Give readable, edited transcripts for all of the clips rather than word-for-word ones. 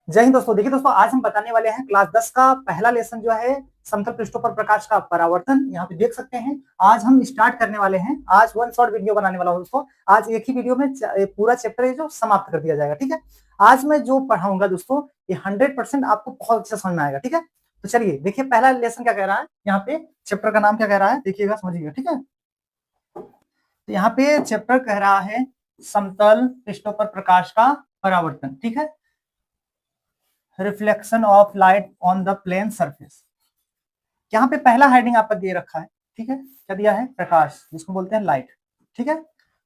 जय हिंद दोस्तों। देखिए दोस्तों, आज हम बताने वाले हैं क्लास 10 का पहला लेसन जो है समतल पृष्ठों पर प्रकाश का परावर्तन। यहाँ पे देख सकते हैं आज हम स्टार्ट करने वाले हैं। आज वन शॉट वीडियो बनाने वाला हूँ दोस्तों। आज एक ही वीडियो में पूरा चैप्टर है जो समाप्त कर दिया जाएगा। ठीक है, आज मैं जो पढ़ाऊंगा दोस्तों ये 100% आपको बहुत अच्छा समझ में आएगा। ठीक है, तो चलिए देखिए पहला लेसन क्या कह रहा है। यहाँ पे चैप्टर का नाम क्या कह रहा है, देखिएगा, समझिएगा। ठीक है, तो यहाँ पे चैप्टर कह रहा है समतल पृष्ठों पर प्रकाश का परावर्तन। ठीक है, reflection of light on the plane surface. यहाँ पे पहला हेडिंग आपका दे रखा है। ठीक है, क्या दिया है, प्रकाश, जिसको बोलते हैं लाइट। ठीक है,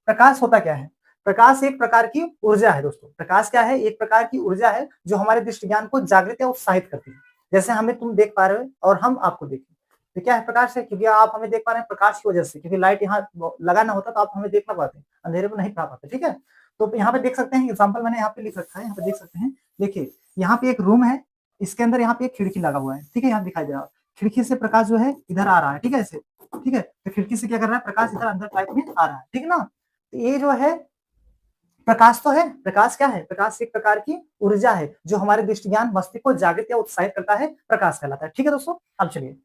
प्रकाश होता क्या है? प्रकाश एक प्रकार की ऊर्जा है दोस्तों। प्रकाश क्या है? एक प्रकार की ऊर्जा है जो हमारे दृष्टि ज्ञान को जागृत या उत्साहित करती है। जैसे हमें तुम देख पा रहे हो और हम आपको देखें, तो क्या है, प्रकाश है। क्योंकि आप हमें देख पा रहे हैं प्रकाश की वजह से, क्योंकि लाइट यहाँ लगा ना होता तो आप हमें देख ना पाते, अंधेरे में नहीं पा पाते। ठीक है, तो यहाँ पे देख सकते हैं, एग्जाम्पल मैंने यहाँ पे लिख रखा है, यहाँ पे देख सकते हैं। देखिए यहाँ पे एक रूम है, इसके अंदर यहाँ पे एक खिड़की लगा हुआ है। ठीक है, यहाँ दिखाई दे रहा है, खिड़की से प्रकाश जो है इधर आ रहा है। ठीक है, ऐसे। ठीक है, तो खिड़की से क्या कर रहा है, प्रकाश इधर अंदर टाइप में आ रहा है। ठीक है ना, तो ये जो है प्रकाश तो है। प्रकाश क्या है? प्रकाश एक प्रकार की ऊर्जा है जो हमारे दृष्टि ज्ञान मस्तिष्क को जागृत या उत्साहित करता है, प्रकाश कहलाता है। ठीक है दोस्तों, अब चलिए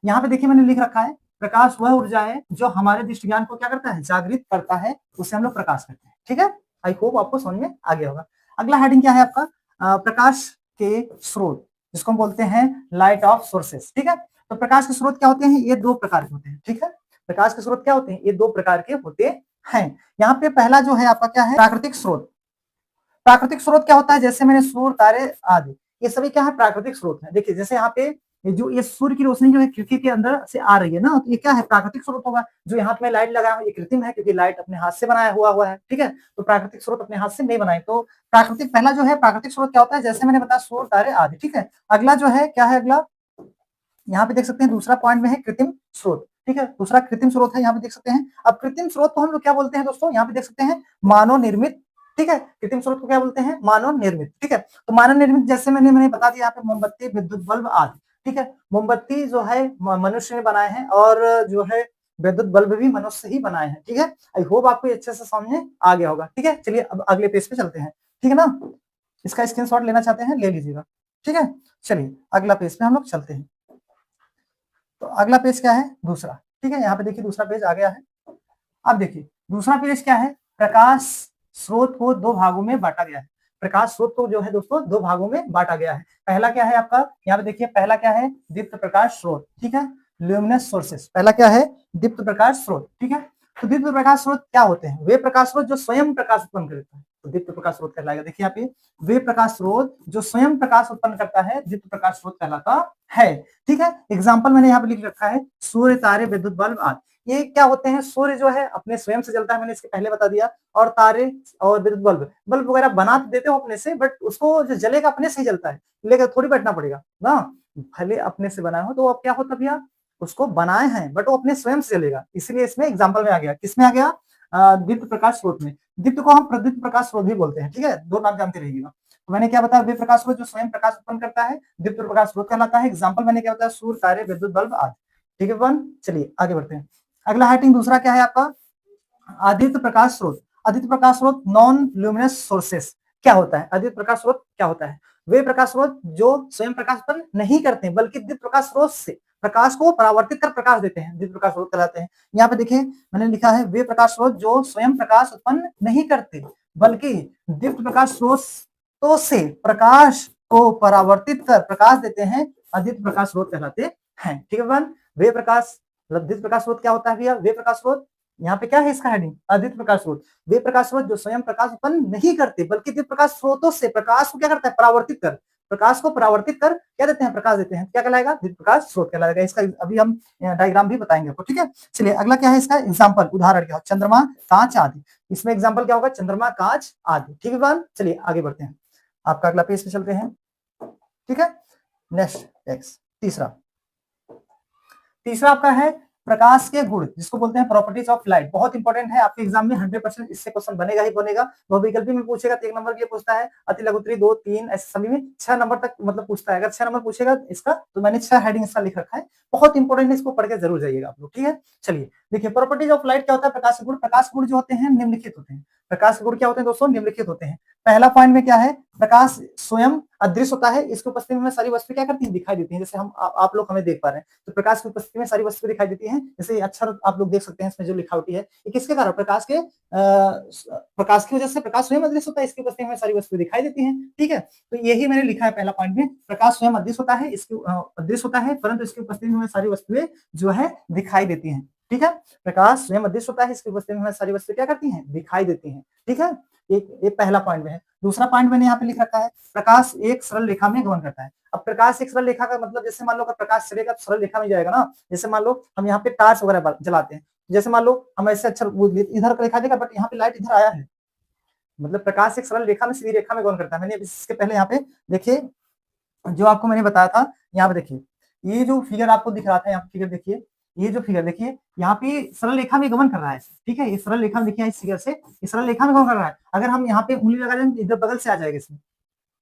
यहाँ पे देखिए मैंने लिख रखा है, प्रकाश वह ऊर्जा है जो हमारे दृष्टि ज्ञान को क्या करता है, जागृत करता है, उसे हम लोग प्रकाश कहते हैं। ठीक है, आई होप आपको समझ में आ गया होगा। अगला हेडिंग क्या है आपका, प्रकाश के स्रोत, जिसको हम बोलते हैं लाइट ऑफ सोर्सेस। ठीक है, तो प्रकाश के स्रोत क्या होते हैं, ये दो प्रकार के होते हैं। ठीक है, प्रकाश के स्रोत क्या होते हैं, ये दो प्रकार के होते हैं। यहाँ पे पहला जो है आपका क्या है, प्राकृतिक स्रोत। प्राकृतिक स्रोत क्या होता है, जैसे मैंने सूर्य, तारे आदि, ये सभी क्या है, प्राकृतिक स्रोत है। देखिए जैसे यहाँ पे जो ये सूर्य की रोशनी जो है खिड़की के अंदर से आ रही है ना, तो ये क्या है, प्राकृतिक स्रोत होगा। जो यहाँ पे लाइट लगाया हुआ ये कृत्रिम है, क्योंकि लाइट अपने हाथ से बनाया हुआ है। ठीक है, तो प्राकृतिक स्रोत अपने हाथ से नहीं बनाए। तो प्राकृतिक, पहला जो है प्राकृतिक स्रोत क्या होता है, जैसे मैंने बताया सूर्य, तारे आदि। ठीक है, अगला जो है क्या है, अगला यहाँ पे देख सकते हैं दूसरा पॉइंट में है कृत्रिम स्रोत। ठीक है, दूसरा कृत्रिम स्रोत है, यहाँ पे देख सकते हैं। अब कृत्रिम स्रोत को हम लोग क्या बोलते हैं दोस्तों, यहाँ पे देख सकते हैं मानव निर्मित। ठीक है, कृत्रिम स्रोत को क्या बोलते हैं, मानव निर्मित। ठीक है, तो मानव निर्मित जैसे मैंने बता दिया, यहाँ पे मोमबत्ती, विद्युत बल्ब आदि। ठीक है, मोमबत्ती जो है मनुष्य ने बनाए हैं, और जो है विद्युत बल्ब भी मनुष्य ही बनाए हैं। ठीक है, आई होप आपको अच्छे से समझ में आ गया होगा। ठीक है, चलिए अब अगले पेज पे चलते हैं। ठीक है ना, इसका स्क्रीनशॉट लेना चाहते हैं ले लीजिएगा। ठीक है, चलिए अगला पेज पे हम लोग चलते हैं। तो अगला पेज क्या है, दूसरा। ठीक है, यहाँ पे देखिए दूसरा पेज आ गया है। अब देखिए दूसरा पेज क्या है, प्रकाश स्रोत को दो भागों में बांटा गया है। प्रकाश स्रोत को जो है दोस्तों दो भागों में बांटा गया है। पहला क्या है आपका, यहाँ पे देखिए पहला क्या है, दीप्त प्रकाश स्रोत। ठीक है, ल्यूमिनस सोर्सेस, पहला क्या है, दीप्त प्रकाश स्रोत। ठीक है, तो दीप्त प्रकाश स्रोत क्या होते हैं, वे प्रकाश स्रोत जो स्वयं प्रकाश उत्पन्न करता है, तो दीप्त प्रकाश स्रोत कहलाएगा। देखिए यहाँ पे वे प्रकाश स्रोत जो स्वयं प्रकाश उत्पन्न करता है, दीप्त प्रकाश स्रोत कहलाता है। ठीक है, एग्जाम्पल मैंने यहाँ पे लिख रखा है, सूर्य, तारे, विद्युत बल्ब आदि। ये क्या होते हैं, सूर्य जो है अपने स्वयं से जलता है, मैंने इसके पहले बता दिया। और तारे और विद्युत बल्ब वगैरह बना तो देते हो अपने से, बट उसको जो जलेगा अपने से ही जलता है, लेकर थोड़ी बैठना पड़ेगा ना। भले अपने से बनाए हो तो अब क्या होता भैया, उसको बनाए हैं बट वो अपने स्वयं से जलेगा, इसलिए इसमें एग्जाम्पल में आ गया। किसमें आ गया, दीप्त प्रकाश स्रोत में। दीप्त को हम प्रदीप्त प्रकाश स्रोत भी बोलते हैं। ठीक है, दो नाम जानते रहिएगा। तो मैंने क्या बताया, वे प्रकाश स्रोत जो स्वयं प्रकाश उत्पन्न करता है, दीप्त प्रकाश स्रोत कहलाता है। एग्जाम्पल मैंने क्या बताया, सूर्य, तारे, विद्युत बल्ब आदि। ठीक है वन, चलिए आगे बढ़ते हैं। अगला हेडिंग दूसरा क्या है आपका, आदित्य प्रकाश स्रोत। आदित्य प्रकाश स्रोत नॉन ल्यूमिनस सोर्सेस क्या होता है, आदित्य प्रकाश स्रोत क्या होता है, वे प्रकाश स्रोत जो स्वयं प्रकाश उत्पन्न नहीं करते बल्कि दीप्त प्रकाश स्रोत से प्रकाश को परावर्तित कर प्रकाश देते हैं, दीप्त प्रकाश स्रोत कहलाते हैं। यहाँ पे देखिए मैंने लिखा है, वे प्रकाश स्रोत जो स्वयं प्रकाश उत्पन्न नहीं करते बल्कि दीप्त प्रकाश स्रोतों से प्रकाश को परावर्तित कर प्रकाश देते हैं, आदित्य प्रकाश स्रोत कहलाते हैं। ठीक है वन, वे प्रकाश मतलब दीप्त प्रकाश स्रोत क्या होता है भैया, वे प्रकाश स्रोत, यहाँ पे क्या है इसका हेडिंग, आदित्य प्रकाश स्रोत। वे प्रकाश स्रोत जो स्वयं प्रकाश उत्पन्न नहीं करते बल्कि दीप्त प्रकाश स्रोतों से प्रकाश को क्या करता है, परावर्तित कर, प्रकाश को परावर्तित कर क्या देते हैं, प्रकाश देते हैं। क्या कहलाएगा, दीप्त प्रकाश स्रोत कहलाएगा। इसका अभी हम डायग्राम भी बताएंगे आपको। ठीक है, चलिए अगला क्या है इसका एग्जाम्पल, उदाहरण क्या हो, चंद्रमा, कांच आदि। इसमें एग्जाम्पल क्या होगा, चंद्रमा, कांच आदि। ठीक है बात, चलिए आगे बढ़ते हैं, आपका अगला पेज पे चलते हैं। ठीक है, नेक्स्ट टेक्स्ट तीसरा। तीसरा आपका है प्रकाश के गुण, जिसको बोलते हैं प्रॉपर्टीज ऑफ लाइट। बहुत इंपॉर्टेंट है, आपके एग्जाम में 100% इससे क्वेश्चन बनेगा ही बनेगा। वो विकल्पी में पूछेगा तो 1 नंबर के लिए पूछता है, अति लघु उत्तरी 2, 3 ऐसे सभी में 6 नंबर तक मतलब पूछता है। अगर 6 नंबर पूछेगा इसका, तो मैंने 6 हेडिंग इसका लिख रखा है, बहुत इंपॉर्टेंट है, इसको पढ़ के जरूर जाइएगा आप लोग। ठीक है, चलिए देखिए प्रॉपर्टीज ऑफ लाइट क्या होता है, प्रकाश गुण। प्रकाश गुण जो होते हैं निम्नलिखित होते हैं। प्रकाश गुण क्या होते हैं दोस्तों, निम्नलिखित होते हैं। पहला पॉइंट में क्या है, प्रकाश स्वयं अदृश्य होता है, इसकी उपस्थिति में सारी वस्तु क्या करती है, दिखाई देती है। जैसे हम आप लोग हमें देख पा रहे हैं, तो प्रकाश की उपस्थिति में सारी वस्तु दिखाई देती है। जैसे अक्षर आप लोग देख सकते हैं, इसमें जो लिखावटी है ये किसके कारण, प्रकाश की वजह से प्रकाश स्वयं अदृश्य होता है, इसकी उपस्थिति में सारी वस्तु दिखाई देती है। ठीक है, तो यही मैंने लिखा है पहला पॉइंट में, प्रकाश स्वयं अदृश्य होता है, इसकी अदृश्य होता है, परंतु इसकी उपस्थिति में सारी वस्तुएं जो है दिखाई देती हैं। ठीक है, प्रकाश स्वयं अदृश्य होता है, इसकी उपस्थिति में सारी वस्तुएं क्या करती हैं, दिखाई देती हैं। ठीक है, ये पहला पॉइंट में है। दूसरा पॉइंट मैंने यहाँ पे लिख रखा है, प्रकाश एक सरल रेखा में गमन करता है। अब प्रकाश एक सरल रेखा का मतलब, जैसे मान लो अगर प्रकाश चलेगा तो सरल रेखा में जाएगा ना। जैसे मान लो हम यहाँ पे टार्च वगैरह जलाते हैं, जैसे मान लो हम ऐसे अच्छा इधर दिखा देगा, बट यहाँ पे लाइट इधर आया है, मतलब प्रकाश एक सरल रेखा में सीधी रेखा में गमन करता है। मैंने इसके पहले यहाँ पे देखिए, जो आपको मैंने बताया था, यहाँ पे देखिए ये जो फिगर आपको दिख रहा था, यहाँ फिगर देखिए, ये जो फिगर देखिए, यहाँ पे सरल रेखा में गमन कर रहा है। ठीक है, ये सरल रेखा में देखिए, इस फिगर से इस सरल रेखा में गमन कर रहा है। अगर हम यहाँ पे उंगली लगा दें, इधर बगल से आ जाएगा इसमें।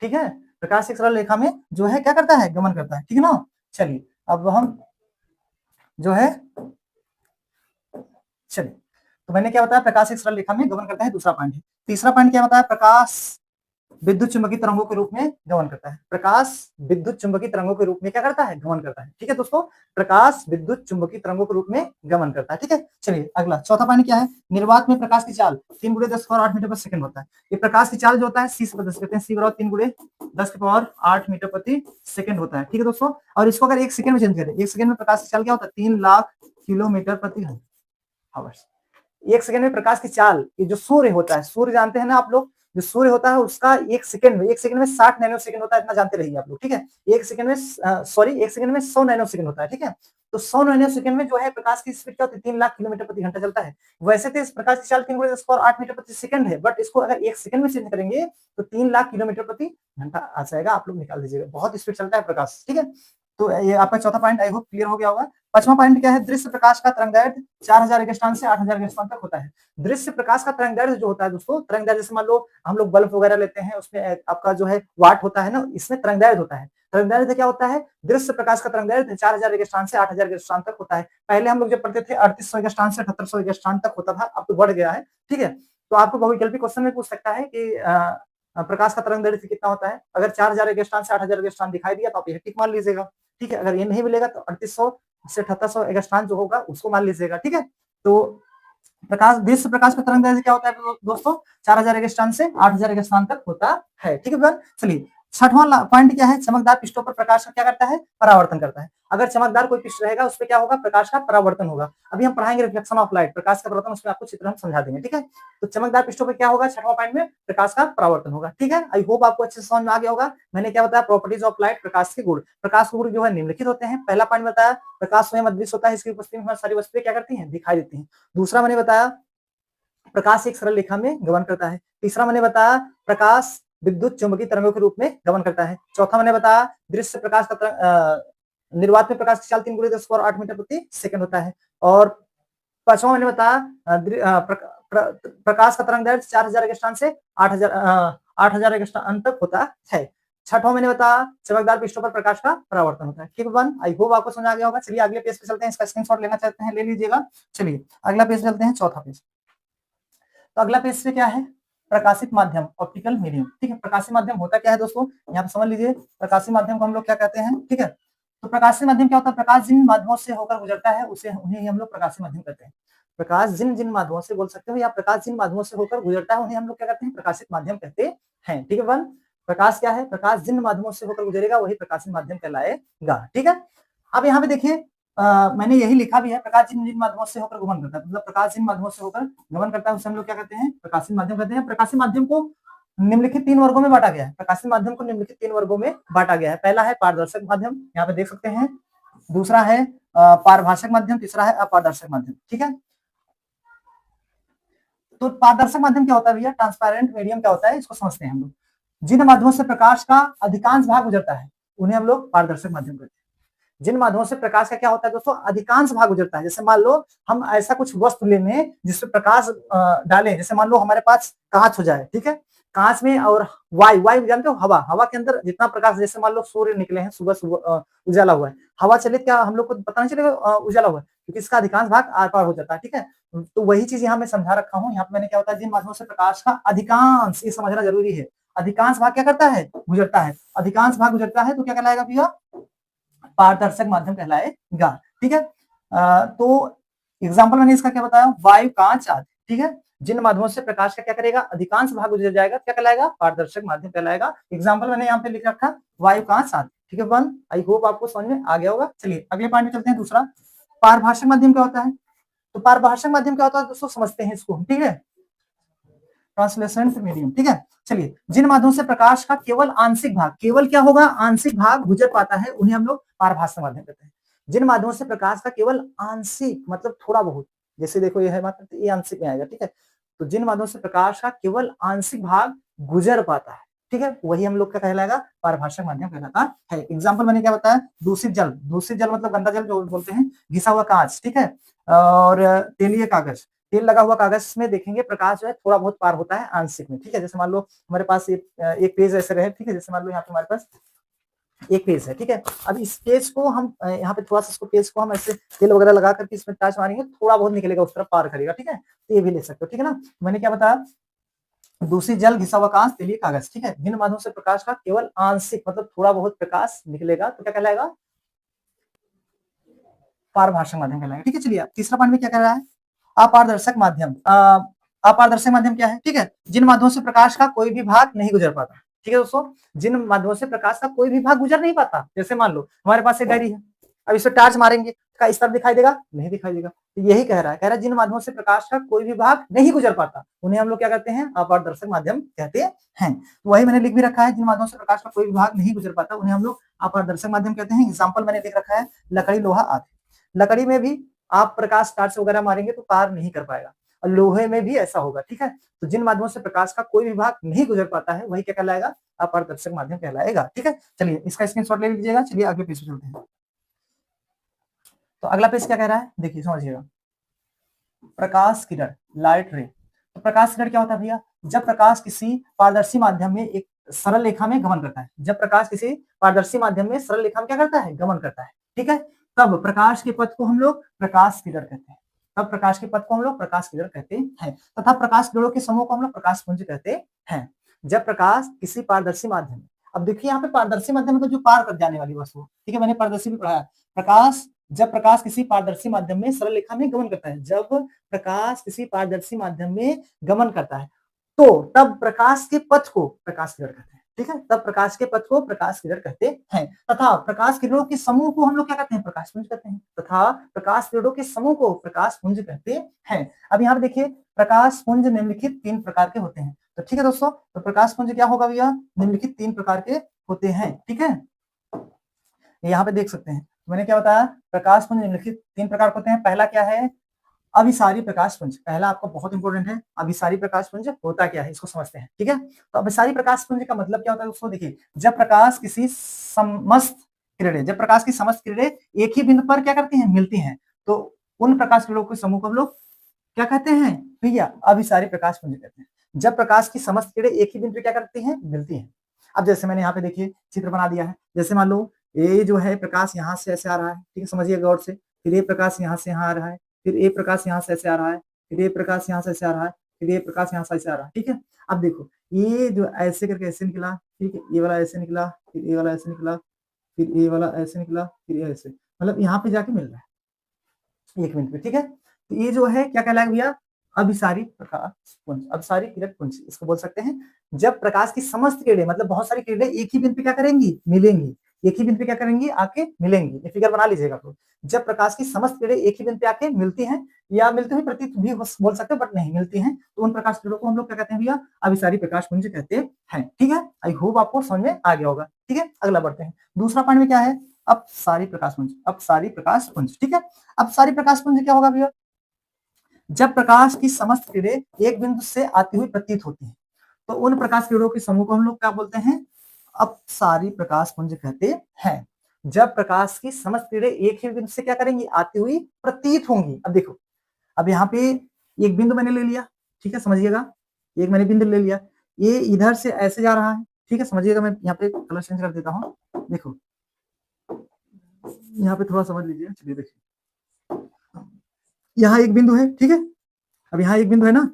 ठीक है, प्रकाश एक सरल रेखा में जो है क्या करता है, गमन करता है। ठीक है ना, चलिए अब हम जो है, चलिए तो मैंने क्या बताया, प्रकाश एक सरल रेखा में गमन करता है, दूसरा पॉइंट है। तीसरा पॉइंट क्या बताया, प्रकाश विद्युत चुंबकीय तरंगों के रूप में गमन करता है। प्रकाश विद्युत चुंबकीय तरंगों के रूप में क्या करता है, गमन करता है। ठीक है दोस्तों, प्रकाश विद्युत चुंबकीय तरंगों के रूप में गमन करता है। ठीक है, चलिए अगला चौथा पॉइंट क्या है, निर्वात में प्रकाश की चाल 3 × 10⁸ मीटर प्रति सेकंड होता है। ये प्रकाश की चाल जो होता है सी से प्रदर्शित करते हैं, सी बराबर 3 × 10⁸ मीटर प्रति सेकंड होता है। ठीक है दोस्तों, और इसको अगर 1 सेकंड में चेंज करें, 1 सेकंड में प्रकाश की चाल क्या होता है, 3 लाख किलोमीटर प्रति आवर्स। 1 सेकंड में प्रकाश की चाल, ये जो सूर्य होता है, सूर्य जानते हैं ना आप लोग, जो सूर्य होता है उसका 1 सेकंड में 60 नैनो सेकंड होता है, इतना जानते रहिए आप लोग। ठीक है, 1 सेकंड में 100 नैनो सेकंड होता है। ठीक है, तो 100 नैनो सेकंड में जो है प्रकाश की स्पीड क्या होती है, 3 लाख किलोमीटर प्रति घंटा चलता है। वैसे तो इस प्रकाश की चाल 3 × 10⁸ मीटर प्रति सेकंड है, बट इसको अगर 1 सेकंड में चेंज करेंगे तो 3 लाख किलोमीटर प्रति घंटा आ जाएगा। आप लोग निकाल दीजिएगा, बहुत स्पीड चलता है प्रकाश। ठीक है, तो ये आपका चौथा पॉइंट आई होप क्लियर हो गया होगा। पांचवा पॉइंट क्या है, दृश्य प्रकाश का तरंगदैर्घ्य 4000 एंगस्ट्रॉम से 8000 एंगस्ट्रॉम तक होता है। दृश्य प्रकाश का तरंगदैर्घ्य जो होता है दोस्तों, तरंगदैर्घ्य जैसे मान लो हम लोग बल्ब वगैरह लेते हैं, उसमें आपका जो है वाट होता है ना, इसमें तरंगदैर्घ्य होता है। तरंगदैर्घ्य क्या होता है, दृश्य प्रकाश का तरंगदैर्घ्य 4000 एंगस्ट्रॉम से 8000 एंगस्ट्रॉम तक होता है। पहले हम लोग जब पढ़ते थे 3800 एंगस्ट्रॉम से 7800 एंगस्ट्रॉम तक होता था, अब तो बढ़ गया है। ठीक है, तो आपको बहुविकल्पी क्वेश्चन में पूछ सकता है कि प्रकाश का तरंगदैर्घ्य कितना होता है। अगर 4000 एंगस्ट्रॉम से 8000 एंगस्ट्रॉम दिखाई दिया तो आप ये टिक मान लीजिएगा। ठीक है, अगर ये नहीं मिलेगा तो 3800 से 7800 एंगस्ट्रॉम जो होगा उसको मान लीजिएगा। ठीक है, तो प्रकाश, दृश्य प्रकाश का तरंगदैर्घ्य क्या होता है दोस्तों, 4000 एंगस्ट्रॉम से 8000 एंगस्ट्रॉम तक होता है। ठीक है, चलिए छठवां पॉइंट क्या है, चमकदार पृष्ठों पर प्रकाश का क्या करता है, परावर्तन करता है। अगर चमकदार कोई पृष्ठ रहेगा उस पर क्या होगा, प्रकाश का परावर्तन होगा। अभी हम पढ़ाएंगे रिफ्लेक्शन ऑफ लाइट, प्रकाश का परावर्तन, उसमें आपको चित्र हम समझा देंगे। ठीक है, तो चमकदार पृष्ठों पर क्या होगा, छठवां पॉइंट में प्रकाश का परावर्तन होगा। ठीक है, आई होप आपको अच्छे से समझ में आ गया होगा। मैंने क्या बताया, प्रॉपर्टीज ऑफ लाइट, प्रकाश के गुण। प्रकाश के गुण जो है निम्नलिखित होते हैं। पहला पॉइंट बताया, प्रकाश स्वयं अदृश्य होता है, इसकी उपस्थिति में सारी वस्तुएं क्या करती हैं, दिखाई देती हैं। दूसरा मैंने बताया, प्रकाश एक सरल रेखा में गमन करता है। तीसरा मैंने बताया, प्रकाश विद्युत चुंबकीय तरंगों के रूप में गमन करता है। चौथा मैंने बताया, दृश्य प्रकाश का निर्वात में प्रकाश की चाल 3 × 10⁸ मीटर प्रति सेकंड होता है। और पांचवा मैंने बताया, प्रकाश का तरंगदैर्घ्य 4000 एंगस्ट्रॉम से 8000 एंगस्ट्रॉम तक होता है। छठवां मैंने बताया, चमकदार पृष्ठों पर प्रकाश का परावर्तन होता है। ठीक है, आई होप आपको समझ आ गया होगा। चलिए अगले पेज पे चलते हैं, इसका स्क्रीनशॉट लेना चाहते हैं ले लीजिएगा। चलिए अगला पेज चलते हैं, चौथा पेज। तो अगला पेज पे क्या है, प्रकाशित माध्यम, ऑप्टिकल मीडियम। ठीक है, प्रकाशित माध्यम होता क्या है दोस्तों, यहाँ पे समझ लीजिए। प्रकाशित माध्यम को हम लोग क्या कहते हैं, ठीक है। तो प्रकाशित माध्यम क्या होता है, प्रकाश जिन माध्यमों से होकर गुजरता है उसे उन्हें हम लोग प्रकाशित माध्यम कहते हैं। प्रकाश जिन माध्यमों से बोल सकते हो, या प्रकाश जिन माध्यमों से होकर गुजरता है उन्हें हम लोग क्या कहते हैं, प्रकाशित माध्यम कहते हैं। ठीक है वन, प्रकाश क्या है, प्रकाश जिन माध्यमों से होकर गुजरेगा वही प्रकाशित माध्यम कहलाएगा। ठीक है, अब यहाँ पे देखिए, मैंने यही लिखा भी है, प्रकाश जिन माध्यमों से होकर गमन करता है, मतलब प्रकाश जिन माध्यमों से होकर गमन करता है उसे हम लोग क्या कहते हैं, प्रकाशित माध्यम कहते हैं। प्रकाशित माध्यम को निम्नलिखित 3 वर्गों में बांटा गया है। प्रकाशित माध्यम को निम्नलिखित 3 वर्गों में बांटा गया है। पहला है पारदर्शक माध्यम, यहाँ पे देख सकते हैं। दूसरा है पारभाषक माध्यम, तीसरा है अपारदर्शक माध्यम। ठीक है, तो पारदर्शक माध्यम क्या होता है भैया, ट्रांसपेरेंट मीडियम क्या होता है, इसको समझते हैं हम लोग। जिन माध्यमों से प्रकाश का अधिकांश भाग गुजरता है उन्हें हम लोग पारदर्शक माध्यम कहते हैं। जिन माध्यमों से प्रकाश का क्या होता है दोस्तों, अधिकांश भाग गुजरता है। जैसे मान लो हम ऐसा कुछ वस्तु लेने जिससे प्रकाश डालें, जैसे मान लो हमारे पास कांच हो जाए, ठीक है, कांच में, और वायु जानते हो, हवा के अंदर जितना प्रकाश, जैसे मान लो सूर्य निकले हैं, सुबह उजाला हुआ है, हवा चले क्या हम लोग को पता नहीं चलेगा उजाला हुआ है, क्योंकि इसका अधिकांश भाग आर पार हो जाता है। ठीक है, तो वही चीज यहाँ मैं समझा रखा हूँ। यहाँ पे मैंने क्या होता है, जिन माध्यमों से प्रकाश का अधिकांश, ये समझना जरूरी है, अधिकांश भाग क्या करता है, गुजरता है। अधिकांश भाग गुजरता है तो क्या कहलाएगा भैया, पारदर्शक माध्यम कहलाएगा। ठीक है, तो एग्जाम्पल मैंने इसका क्या बताया, वायु, कांच आदि। ठीक है, जिन माध्यमों से प्रकाश का क्या करेगा, अधिकांश भाग गुजर जाएगा, क्या कहलाएगा, पारदर्शक माध्यम कहलाएगा। एग्जाम्पल मैंने यहाँ पे लिख रखा वायु, कांच आदि। ठीक है वन, आई होप आपको समझ में आ गया होगा। चलिए अगले पॉइंट में चलते हैं। दूसरा, पारभाषक माध्यम क्या होता है। तो पारभाषक माध्यम क्या होता है दोस्तों, समझते हैं इसको। ठीक है, ट्रांसलेशन मीडियम। ठीक है, चलिए जिन माध्यमों से प्रकाश का केवल आंशिक भाग, केवल क्या होगा, आंशिक भाग गुजर पाता है, उन्हें हम लोग पारभाषक माध्यम कहते हैं। जिन माध्यमों से प्रकाश का केवल आंशिक मतलब थोड़ा बहुत, जैसे देखो ये है मात्र, ये आंशिक में आएगा। ठीक है, तो जिन माध्यमों से प्रकाश का केवल आंशिक भाग गुजर पाता है, ठीक है, वही हम लोग का कहलाएगा, पारभाषक माध्यम कहलाता है। एग्जाम्पल मैंने क्या बताया, दूषित जल। दूषित जल मतलब गंदा जल जो बोलते हैं, घिसा हुआ कांच। ठीक है, और तेलीय कागज, तेल लगा हुआ कागज में देखेंगे प्रकाश जो है थोड़ा बहुत पार होता है आंशिक में। ठीक है, जैसे मान लो हमारे पास एक पेज ऐसे रहे। ठीक है, जैसे मान लो यहाँ पे हमारे पास एक पेज है। ठीक है, अब इस पेज को हम यहाँ पे थोड़ा सा इसको पेज को हम ऐसे तेल वगैरह लगा करके इसमें टाच मारेंगे, थोड़ा बहुत निकलेगा, उस तरफ पार करेगा। ठीक है, तो ये भी ले सकते हो। ठीक है ना, मैंने क्या बताया, दूषित जल, घिसा हुआ कांच, तेलीय कागज। ठीक है, जिन माध्यमों से प्रकाश का केवल आंशिक मतलब थोड़ा बहुत प्रकाश निकलेगा तो क्या कहलाएगा, पारभाषक माध्यम कहलाएगा। ठीक है, चलिए तीसरा पॉइंट में क्या कह रहा है, अपारदर्शक माध्यम। अपारदर्शक माध्यम क्या है, ठीक है, जिन माध्यमों से प्रकाश का कोई भी भाग नहीं गुजर पाता। ठीक है दोस्तों, जिन माध्यमों से प्रकाश का कोई भी भाग गुजर नहीं पाता, जैसे मान लो हमारे पास एक डायरी है, अब इस पर टार्च मारेंगे, क्या इस तरफ दिखाई देगा, नहीं दिखाई देगा। तो यही कह रहा है जिन माध्यमों से प्रकाश का कोई भी भाग नहीं गुजर पाता, उन्हें हम लोग क्या कहते हैं, अपारदर्शक माध्यम कहते हैं। तो वही मैंने लिख भी रखा है, जिन माध्यमों से प्रकाश का कोई भी भाग नहीं गुजर पाता, उन्हें हम लोग अपारदर्शक माध्यम कहते हैं। एग्जाम्पल मैंने लिख रखा है, लकड़ी, लोहा आदि। लकड़ी में भी आप प्रकाश टार्च वगैरह मारेंगे तो पार नहीं कर पाएगा, और लोहे में भी ऐसा होगा। ठीक है, तो जिन माध्यमों से प्रकाश का कोई भी भाग नहीं गुजर पाता है, वही क्या कहलाएगा, अपारदर्शक माध्यम कहलाएगा। ठीक है, चलिए इसका स्क्रीनशॉट ले लीजिएगा। चलिए अगले पेज पे चलते हैं। तो अगला पेज क्या कह रहा है, देखिए समझिएगा, प्रकाश किरण, लाइट रे। तो प्रकाश किरण क्या होता है भैया, जब प्रकाश किसी पारदर्शी माध्यम में एक सरल रेखा में गमन करता है, जब प्रकाश किसी पारदर्शी माध्यम में सरल रेखा में क्या करता है, गमन करता है। ठीक है, तब प्रकाश के पथ को हम लोग प्रकाश किरण कहते हैं। तब प्रकाश के पथ को हम लोग प्रकाश किरण कहते हैं, तथा प्रकाश किरणों के समूह को हम लोग प्रकाश पुंज कहते हैं। जब प्रकाश किसी पारदर्शी माध्यम में, अब देखिए यहाँ पे पारदर्शी माध्यम में तो जो पार कर जाने वाली वस्तु, ठीक है, मैंने पारदर्शी भी पढ़ा है। प्रकाश, जब प्रकाश किसी पारदर्शी माध्यम में सरल रेखा में गमन करता है, जब प्रकाश किसी पारदर्शी माध्यम में गमन करता है, तो तब प्रकाश के पथ को प्रकाश किरण कहते हैं। ठीक है, तब प्रकाश के पथ को प्रकाश किरण कहते हैं, तथा प्रकाश किरणों के समूह को हम लोग क्या कहते हैं, प्रकाश पुंज कहते हैं, तथा प्रकाश किरणों के समूह को प्रकाश पुंज कहते हैं। अब यहाँ पे देखिए, प्रकाश पुंज निम्नलिखित 3 प्रकार के होते हैं। तो ठीक है दोस्तों, तो प्रकाश पुंज क्या होगा भैया, निम्नलिखित 3 प्रकार के होते हैं। ठीक है, यहाँ पे देख सकते हैं, मैंने क्या बताया, प्रकाश पुंज निम्नलिखित 3 प्रकार के होते हैं। पहला क्या है, अभिसारी प्रकाश पुंज। पहला आपको बहुत इंपॉर्टेंट है, अभिसारी प्रकाश पुंज होता क्या है, इसको समझते हैं। ठीक है, तो अभिसारी प्रकाश पुंज का मतलब क्या होता है दोस्तों, देखिए, जब प्रकाश किसी समस्त किरणें, जब प्रकाश की समस्त किरणें एक ही बिंदु पर क्या करती हैं, मिलती हैं, तो उन प्रकाश किरणों के समूह को हम लोग क्या कहते हैं भैया, अभिसारी प्रकाश पुंज कहते हैं। जब प्रकाश की समस्त किरणें एक ही बिंदु पर क्या करती हैं, मिलती हैं। अब जैसे मैंने यहाँ पे देखिए चित्र बना दिया है, जैसे मान लो ये जो है प्रकाश यहाँ से ऐसे आ रहा है, ठीक है, समझिए गौर से, फिर ये प्रकाश यहाँ से यहाँ आ रहा है, फिर ये प्रकाश यहाँ से ऐसे आ रहा है, फिर ये प्रकाश यहाँ से ऐसे आ रहा है, फिर ये प्रकाश यहाँ से ऐसे आ रहा है। ठीक है, अब देखो ये जो ऐसे करके ऐसे निकला, ठीक है, ये वाला ऐसे निकला, फिर ये वाला ऐसे निकला, फिर ये वाला ऐसे निकला, फिर ये ऐसे, मतलब यहाँ पे जाके मिल रहा है 1 मिनट में। ठीक है, तो ये जो है क्या कहलाएगा भैया, अभिसारी प्रकाश पुंज, अभिसारी किरण पुंज इसको बोल सकते हैं। जब प्रकाश की समस्त किरणें मतलब बहुत सारी किरणें एक ही बिंदु पे क्या करेंगी, मिलेंगी, एक ही बिंदु पे क्या करेंगी, आके मिलेंगी। ये फिगर बना लीजिएगा। तो जब प्रकाश की समस्त किरणें एक ही बिंदु पे आके मिलती हैं, या मिलती हुई प्रतीत भी बोल सकते हैं, बट नहीं मिलती हैं, तो उन प्रकाश किरणों को हम लोग क्या कहते हैं भैया, अभिसारी प्रकाश पुंज कहते हैं। ठीक है, आई होप आपको समझ में आ गया होगा। ठीक है, अगला बढ़ते हैं। दूसरा पॉइंट में क्या है, अपसारी प्रकाश पुंज, अपसारी प्रकाश पुंज। ठीक है, अपसारी प्रकाश पुंज क्या होगा भैया, जब प्रकाश की समस्त किरणें एक बिंदु से आती हुई प्रतीत होती हैं, तो उन प्रकाश किरणों के समूह को हम लोग क्या बोलते हैं, अपसारी प्रकाश पुंज कहते हैं। जब प्रकाश की समस्त किरणें एक ही बिंदु से क्या करेंगी, आती हुई प्रतीत होंगी। अब देखो, अब यहाँ पे एक बिंदु मैंने ले लिया, ठीक है, समझिएगा, एक मैंने बिंदु ले लिया, ये इधर से ऐसे जा रहा है, ठीक है, समझिएगा, मैं यहाँ पे कलर चेंज कर देता हूँ। देखो यहाँ पे थोड़ा समझ लीजिए, चलिए देखिए, यहाँ एक बिंदु है, ठीक है, अब यहाँ एक बिंदु है ना,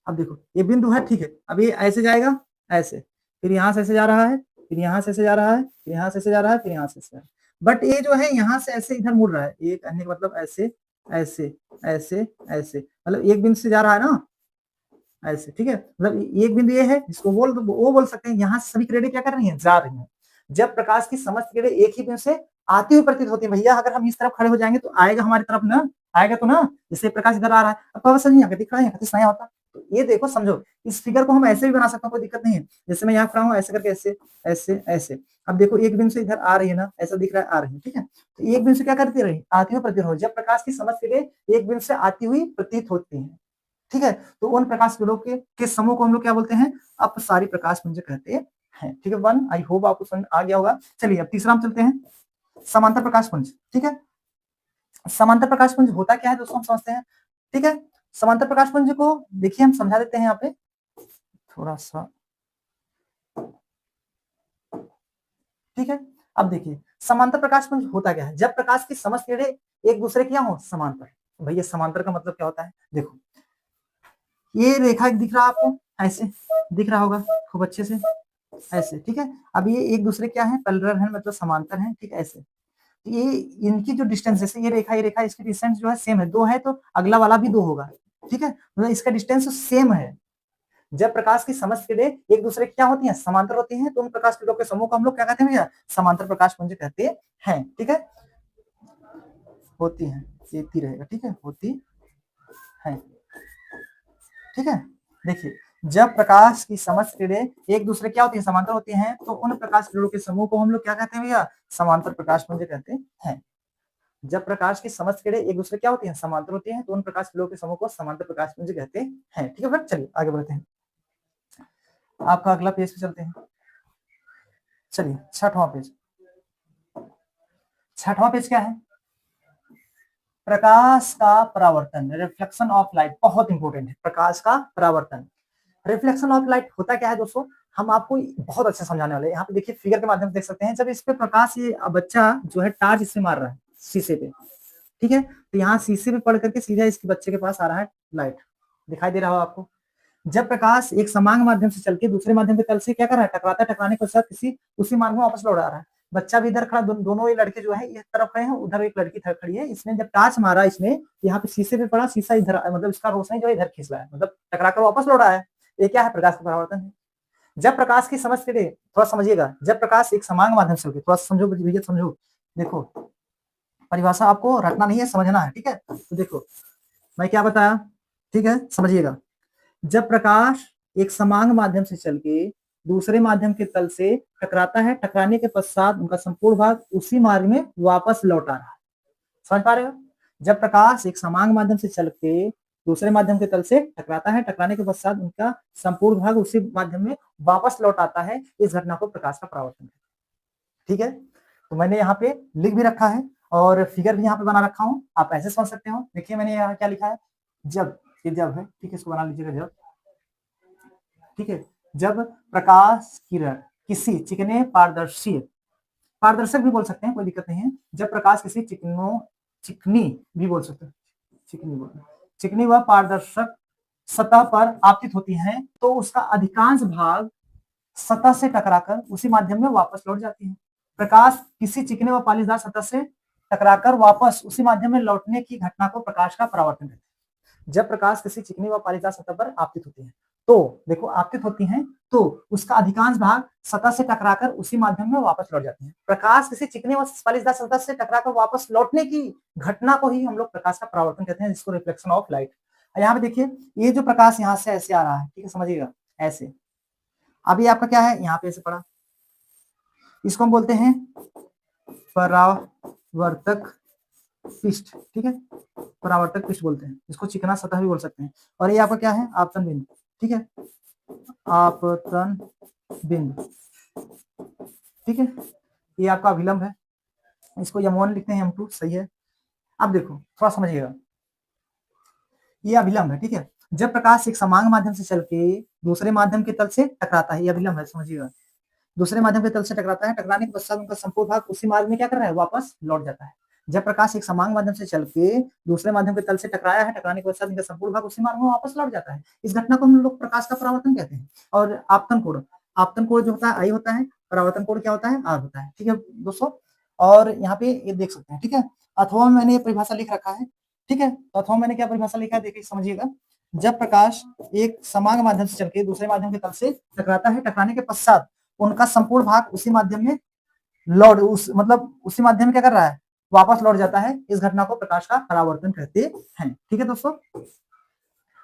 अब देखो ये बिंदु है, ठीक है, अब ये ऐसे जाएगा, ऐसे, फिर यहाँ से ऐसे जा रहा है, फिर यहाँ से ऐसे जा रहा है, फिर यहाँ से ऐसे जा रहा है, फिर यहाँ से ऐसे जा रहा है। बट ये जो है यहाँ से ऐसे इधर मुड़ रहा है, एक अन्य मतलब ऐसे ऐसे ऐसे ऐसे, मतलब एक बिंदु से जा रहा है ना ऐसे, ठीक है। मतलब एक बिंदु ये है जिसको वो बोल सकते हैं, यहाँ से सभी किरणें क्या कर रही हैं, जा रही हैं। जब प्रकाश की समस्त किरणें एक ही बिंदु से आती हुई प्रतीत होती है, भैया अगर हम इस तरफ खड़े हो जाएंगे तो आएगा हमारी तरफ ना, आएगा तो ना, जैसे प्रकाश इधर आ रहा है, अब समझ नहीं दिख रहा है नहीं होता। तो ये देखो समझो, इस फिगर को हम ऐसे भी बना सकते हैं, कोई दिक्कत नहीं है। जैसे मैं यहाँ खड़ा हूँ ऐसे करके, ऐसे ऐसे ऐसे, अब देखो एक बिंदु से इधर आ रही है ना, ऐसा दिख रहा है आ रही है, ठीक है। तो एक बिंदु से क्या करती रही, आती हुई प्रतीत हो, जब प्रकाश की समस्त किरणें एक बिंदु से आती हुई प्रतीत होती है, ठीक है। तो उन प्रकाश किरणों के समूह को हम लोग क्या बोलते हैं, अपसारी प्रकाश पुंज कहते हैं, ठीक है। वन, आई होप आपको समझ आ गया होगा। चलिए अब तीसरा हम चलते हैं, समांतर प्रकाश पुंज, ठीक है। समांतर प्रकाश पुंज होता क्या है दोस्तों, हम समझते हैं, ठीक है। समांतर प्रकाश पुंज को देखिए हम समझा देते हैं यहाँ पे थोड़ा सा, ठीक है। अब देखिए समांतर प्रकाश पुंज होता क्या है, जब प्रकाश की समस्त किरणें एक दूसरे की हो समांतर। भैया समांतर का मतलब क्या होता है, देखो ये रेखा दिख रहा है आपको, ऐसे दिख रहा होगा खूब अच्छे से, ऐसे, ठीक है। अब ये एक दूसरे क्या है, पैरेलल है, मतलब समांतर है, ठीक है, ऐसे। ये इनकी जो डिस्टेंस, जैसे ये रेखा इसकी डिस्टेंस जो है सेम है, दो है तो अगला वाला भी दो होगा, ठीक है, मतलब इसका डिस्टेंस सेम है। जब प्रकाश की समस्त किरणें एक दूसरे क्या होती हैं, समांतर होती हैं, तो उन प्रकाश किरणों के समूह को हम लोग क्या कहते हैं भैया, समांतर प्रकाश पुंज कहते हैं, ठीक है। होती हैं, ये ती रहेगा, ठीक है, होती है, ठीक है। देखिए जब प्रकाश की समस्त किरणें एक दूसरे क्या होती है, समांतर होती हैं, तो उन प्रकाश किरणों के समूह को हम लोग क्या कहते हैं भैया, समांतर प्रकाश पुंज कहते हैं। जब प्रकाश की समस्त किरणें एक दूसरे क्या होती हैं, समांतर होती हैं, तो उन प्रकाश किरणों के समूह को समांतर प्रकाश पुंज कहते हैं, ठीक है फ्रेंड। चलिए आगे बढ़ते हैं, आपका अगला पेज पे चलते हैं। चलिए छठवां पेज, छठवां पेज क्या है, प्रकाश का परावर्तन, रिफ्लेक्शन ऑफ लाइट, बहुत इंपॉर्टेंट है प्रकाश का परावर्तन। रिफ्लेक्शन ऑफ लाइट होता क्या है दोस्तों, हम आपको बहुत अच्छा समझाने वाले हैं। यहाँ पे देखिए फिगर के माध्यम से देख सकते हैं, जब इस पे प्रकाश, ये बच्चा जो है टार्च इससे मार रहा है शीशे पे, ठीक है, तो यहाँ शीशे पे पड़ करके सीधा इसके बच्चे के पास आ रहा है लाइट, दिखाई दे रहा हो आपको। जब प्रकाश एक समान माध्यम से चल के दूसरे माध्यम के तल से क्या कर रहा है, टकराता है, टकराने के साथ किसी उसी मार्ग में वापस लौट आ रहा है। बच्चा भी इधर खड़ा, दोनों ये लड़के जो है इस तरफ खड़े हैं, उधर एक लड़की खड़ी है। इसने जब टाच मारा, इसने यहाँ पे शीशे पे पड़ा, शीशा इधर, मतलब इसका रोशनी जो है इधर खींच रहा है, मतलब टकरा कर वापस लौटा है। ये क्या है, प्रकाश का परावर्तन है। जब प्रकाश की समझ के लिए थोड़ा समझिएगा, जब प्रकाश एक समान माध्यम से होगी, थोड़ा समझो भैया, समझो, देखो परिभाषा आपको रटना नहीं है, समझना है, ठीक है। तो देखो मैं क्या बताया, ठीक है, समझिएगा। जब प्रकाश एक समान माध्यम से चल के दूसरे माध्यम के तल से टकराता है, टकराने के पश्चात उनका संपूर्ण भाग उसी मार्ग में वापस लौट आ रहा है, समझ पा रहे हो। जब प्रकाश एक समान माध्यम से चल के दूसरे माध्यम के तल से टकराता है, टकराने के पश्चात उनका संपूर्ण भाग उसी माध्यम में वापस लौट आता है, इस घटना को प्रकाश का परावर्तन है, ठीक है। तो मैंने यहाँ पे लिख भी रखा है और फिगर भी यहाँ पे बना रखा हूँ, आप ऐसे समझ सकते हो। देखिए मैंने यहाँ क्या लिखा है, जब, ये जब है, ठीक है, इसको बना लीजिएगा जब, ठीक है। जब प्रकाश किरण किसी चिकने पारदर्शी, पारदर्शक भी बोल सकते हैं, कोई दिक्कत नहीं है। जब प्रकाश किसी चिकनी भी बोल सकते हैं, चिकनी व पारदर्शक सतह पर आपतित होती है, तो उसका अधिकांश भाग सतह से टकराकर उसी माध्यम में वापस लौट जाती है। प्रकाश किसी चिकने व पालीदार सतह से टकराकर वापस उसी माध्यम में लौटने की घटना को प्रकाश का परावर्तन कहते हैं। जब प्रकाश किसी चिकनी व पालीदार सतह पर आपतित होती है, तो देखो आपतित होती हैं, तो उसका अधिकांश भाग सतह से टकराकर उसी माध्यम में वापस लौट जाते हैं। प्रकाश किसी चिकनी व पालीदार सतह से टकराकर वापस लौटने की घटना को ही हम लोग प्रकाश का परावर्तन कहते हैं, जिसको रिफ्लेक्शन ऑफ लाइट। यहाँ पे देखिए ये जो प्रकाश यहाँ से ऐसे आ रहा है, ठीक है, समझिएगा ऐसे, अभी आपका क्या है, यहाँ पे ऐसे पड़ा, इसको हम बोलते हैं परावर्तक पृष्ठ, ठीक है, परावर्तक पृष्ठ बोलते हैं, इसको चिकना सतह भी बोल सकते हैं। और ये आपका क्या है, आपतन बिंदु, ठीक है, आपतन बिंदु, ठीक है। ये आपका अभिलंब है, इसको M1 लिखते हैं, M2 सही है। अब देखो थोड़ा समझिएगा, ये अभिलंब है, ठीक है। जब प्रकाश एक समान माध्यम से चल के दूसरे माध्यम के तल से टकराता है, ये अभिलंब है, समझिएगा, दूसरे माध्यम के तल से टकराता है, टकराने के पश्चात उनका संपूर्ण भाग उसी मार्ग में क्या कर रहा है, वापस लौट जाता है। जब प्रकाश एक समान माध्यम से चल के दूसरे माध्यम के तल से टकराया है, टकराने के पश्चात इनका संपूर्ण भाग उसी मार्ग में वापस लौट जाता है, इस घटना को हम लोग प्रकाश का परावर्तन कहते हैं। और आपतन कोण, आपतन कोण जो होता है आई होता है, परावर्तन कोण क्या होता है आर होता है। ठीक है दोस्तों, और यहाँ पे ये देख सकते हैं। ठीक है, अथवा में मैंने ये परिभाषा लिख रखा है। ठीक है, तो अथवा मैंने क्या परिभाषा लिखा है देखिए समझिएगा। जब प्रकाश एक समान माध्यम से चल के दूसरे माध्यम के तल से टकराता है, टकराने के पश्चात उनका संपूर्ण भाग उसी माध्यम में लौट उस मतलब उसी माध्यम में क्या कर रहा है, वापस लौट जाता है। इस घटना को प्रकाश का परावर्तन कहते हैं। ठीक है दोस्तों,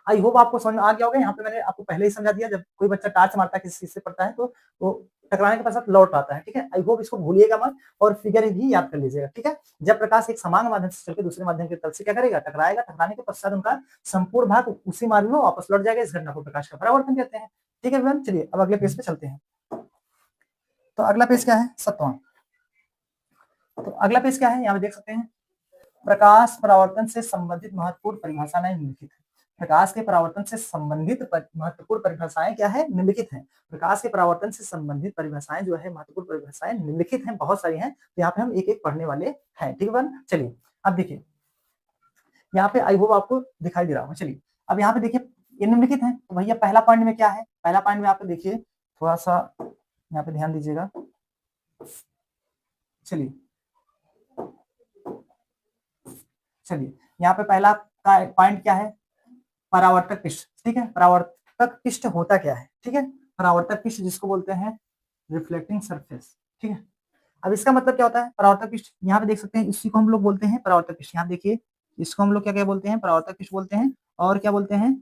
आई होप आपको समझ में आ गया होगा। यहाँ पे मैंने आपको पहले ही समझा दिया, जब कोई बच्चा टार्च मारता है किसी चीज से पड़ता है तो वो टकराने के पश्चात लौट आता है। ठीक है, आई होप इसको भूलिएगा मत और फिगर भी याद कर लीजिएगा। ठीक है, जब प्रकाश एक समान माध्यम से चलकर दूसरे माध्यम के तल से क्या करेगा, टकराएगा, टकराने के पश्चात उनका संपूर्ण भाग उसी मार्ग में वापस लौट जाएगा। इस घटना को प्रकाश का परावर्तन कहते हैं। ठीक है, चलिए अब अगले पेज पे चलते हैं। तो अगला पेज क्या है, 7वां। तो अगला पेज क्या है, यहाँ पे देख सकते हैं, प्रकाश परावर्तन से संबंधित महत्वपूर्ण परिभाषाएं निम्नलिखित है। प्रकाश के परावर्तन से संबंधित महत्वपूर्ण परिभाषाएं क्या है, निम्नलिखित हैं। प्रकाश के परावर्तन से संबंधित परिभाषाएं जो है, महत्वपूर्ण परिभाषाएं निम्नलिखित हैं, बहुत सारी हैं। तो यहाँ पे हम एक एक पढ़ने वाले हैं। ठीक है, चलिए अब देखिए, यहाँ पे आई होप आपको दिखाई दे रहा होगा। चलिए अब यहाँ पे देखिए, ये निम्नलिखित है। तो भैया पहला पॉइंट में क्या है, पहला पॉइंट में आप देखिए, थोड़ा सा यहाँ पे ध्यान दीजिएगा। चलिए यहाँ पे पहला पॉइंट क्या है, परावर्तक पृष्ठ। ठीक है, परावर्तक पृष्ठ होता क्या है। ठीक है, परावर्तक पृष्ठ जिसको बोलते हैं रिफ्लेक्टिंग सरफेस। ठीक है, अब इसका मतलब क्या होता है परावर्तक पृष्ठ, यहाँ पे देख सकते हैं, इसी को हम लोग बोलते हैं परावर्तक पृष्ठ। यहाँ देखिए, इसको हम लोग क्या क्या बोलते हैं, परावर्तक पृष्ठ बोलते हैं, और क्या बोलते हैं,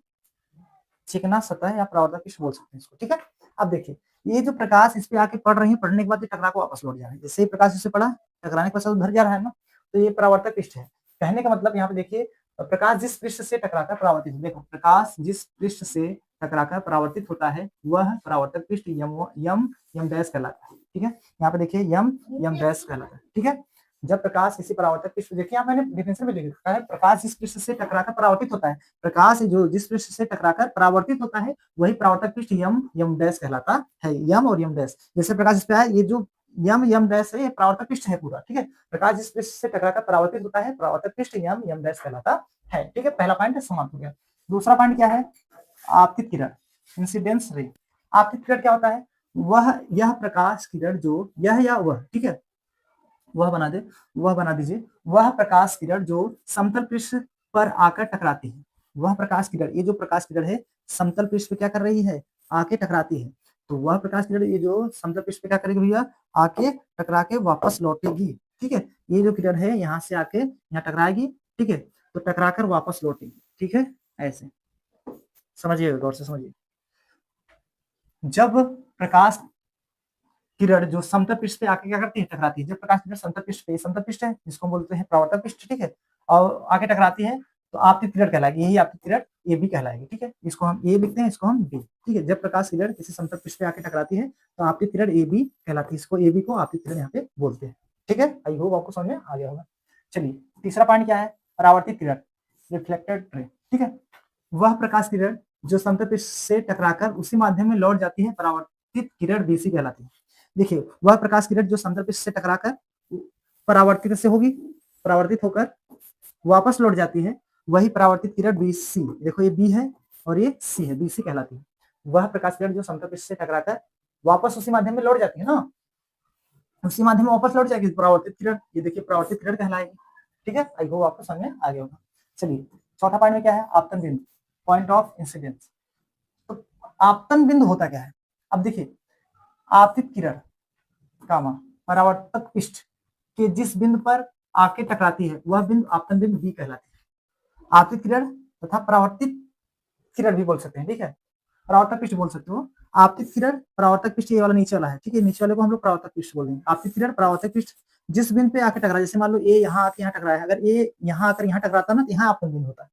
चिकना सतह या परावर्तक पृष्ठ बोल सकते हैं इसको। ठीक है, अब देखिए, ये जो प्रकाश इस पे आके पड़ रही है, पड़ने के बाद टकरा को वापस लौट जा रहा है। जैसे ही प्रकाश इससे पड़ा, टकराने के पश्चात उधर जा रहा है ना, तो ये परावर्तक पृष्ठ है। कहने का मतलब यहाँ पे देखिए, प्रकाश जिस पृष्ठ से टकराकर परावर्तित, देखो प्रकाश जिस पृष्ठ से टकराकर परावर्तित होता है वह परावर्तक पृष्ठ यम डैश कहलाता है। ठीक है, यहाँ पे देखिए यम डैश कहलाता है। ठीक है, जब प्रकाश किसी परावर्तक पृष्ठ, देखिए यहाँ मैंने डिफिनेशन में लिख रखा है, प्रकाश जिस पृष्ठ से टकराकर परावर्तित होता है, प्रकाश जो जिस पृष्ठ से टकराकर परावर्तित होता है वही परावर्तक पृष्ठ यम डैश कहलाता है। यम और यम डैश, जैसे प्रकाश इस पे है, ये जो यम डैश है ये परावर्तक पृष्ठ है पूरा। ठीक है, प्रकाश जिस पृष्ठ से टकराकर परावर्तित होता है परावर्तक पृष्ठ यम डैश कहलाता है। ठीक है, पहला पॉइंट समाप्त हो गया। दूसरा पॉइंट क्या है, आपतित किरण, इंसिडेंस रे। आपतित किरण क्या होता है, वह यह प्रकाश किरण जो यह या वह, ठीक है, वह बना दीजिए, वह प्रकाश किरण जो समतल पृष्ठ पर आकर टकराती है। वह प्रकाश किरण, ये जो प्रकाश किरण है समतल पृष्ठ पे क्या कर रही है, आके टकराती है। तो वह प्रकाश किरण ये जो समतल पृष्ठ पे क्या करेगी भैया, आके टकरा के वापस लौटेगी। ठीक है, ये जो किरण है यहाँ से आके यहाँ टकराएगी। ठीक है, तो टकरा कर वापस लौटेगी। ठीक है, ऐसे समझिए, गौर से समझिए। जब प्रकाश किरण जो समतल पृष्ठ पे आके क्या करती है, टकराती है। जब प्रकाश किरण समतल पृष्ठ है जिसको बोलते हैं परावर्तक पृष्ठ। ठीक है, और आके टकराती है तो आपतित किरण कहलाएगी, यही आपतित किरण ए बी कहलाएगी। ठीक है, इसको हम ए लिखते हैं, इसको हम बी। ठीक है, जब प्रकाश किरण किसी समतल पृष्ठ पे आके टकराती है तो आपतित किरण ए बी कहलाती है, इसको ए बी को आपतित किरण यहाँ पे बोलते हैं। ठीक है, आई होप आपको समझ में आ गया होगा। चलिए तीसरा पॉइंट क्या है, परावर्तित किरण, रिफ्लेक्टेड रे। ठीक है, वह प्रकाश किरण जो समतल पृष्ठ से टकराकर उसी माध्यम में लौट जाती है परावर्तित किरण बीसी कहलाती है। देखिए, वह प्रकाश किरण जो समतल पृष्ठ से टकराकर परावर्तित से होगी, परावर्तित होकर वापस लौट जाती है, वही परावर्तित किरण बीसी। देखो ये बी है और ये सी है, बीसी कहलाती है। वह प्रकाश किरण जो समतल पृष्ठ से टकराकर वापस उसी माध्यम में लौट जाती है ना, उसी माध्यम में वापस लौट जाएगी परावर्तित किरण, ये देखिए परावर्तित किरण कहलाएगी। ठीक है, आई होप आपको समझ में आ गया होगा। चलिए चौथा पॉइंट में क्या है, आपतन बिंदु, पॉइंट ऑफ इंसिडेंस। तो आपतन बिंदु होता क्या है, अब देखिए, आपतित किरण कामा परावर्तक पृष्ठ के जिस बिंदु पर आके टकराती है वह बिंदु आपतन बिंदु बी कहलाती है। आपतित किरण तथा परावर्तित किरण भी बोल सकते हैं। ठीक है, परावर्तक पृष्ठ बोल सकते हो, आपतित किरण परावर्तक पृष्ठ ये वाला नीचे वाला है। ठीक है, नीचे वाले को हम लोग परावर्तक पृष्ठ बोल देंगे। आपतित किरण परावर्तक पृष्ठ जिस बिंदु पे आके टकरा, जैसे मान लो ए यहाँ आके यहाँ टकराया है, अगर ए यहाँ आकर यहाँ टकराता ना तो यहाँ आपतन बिंदु होता है।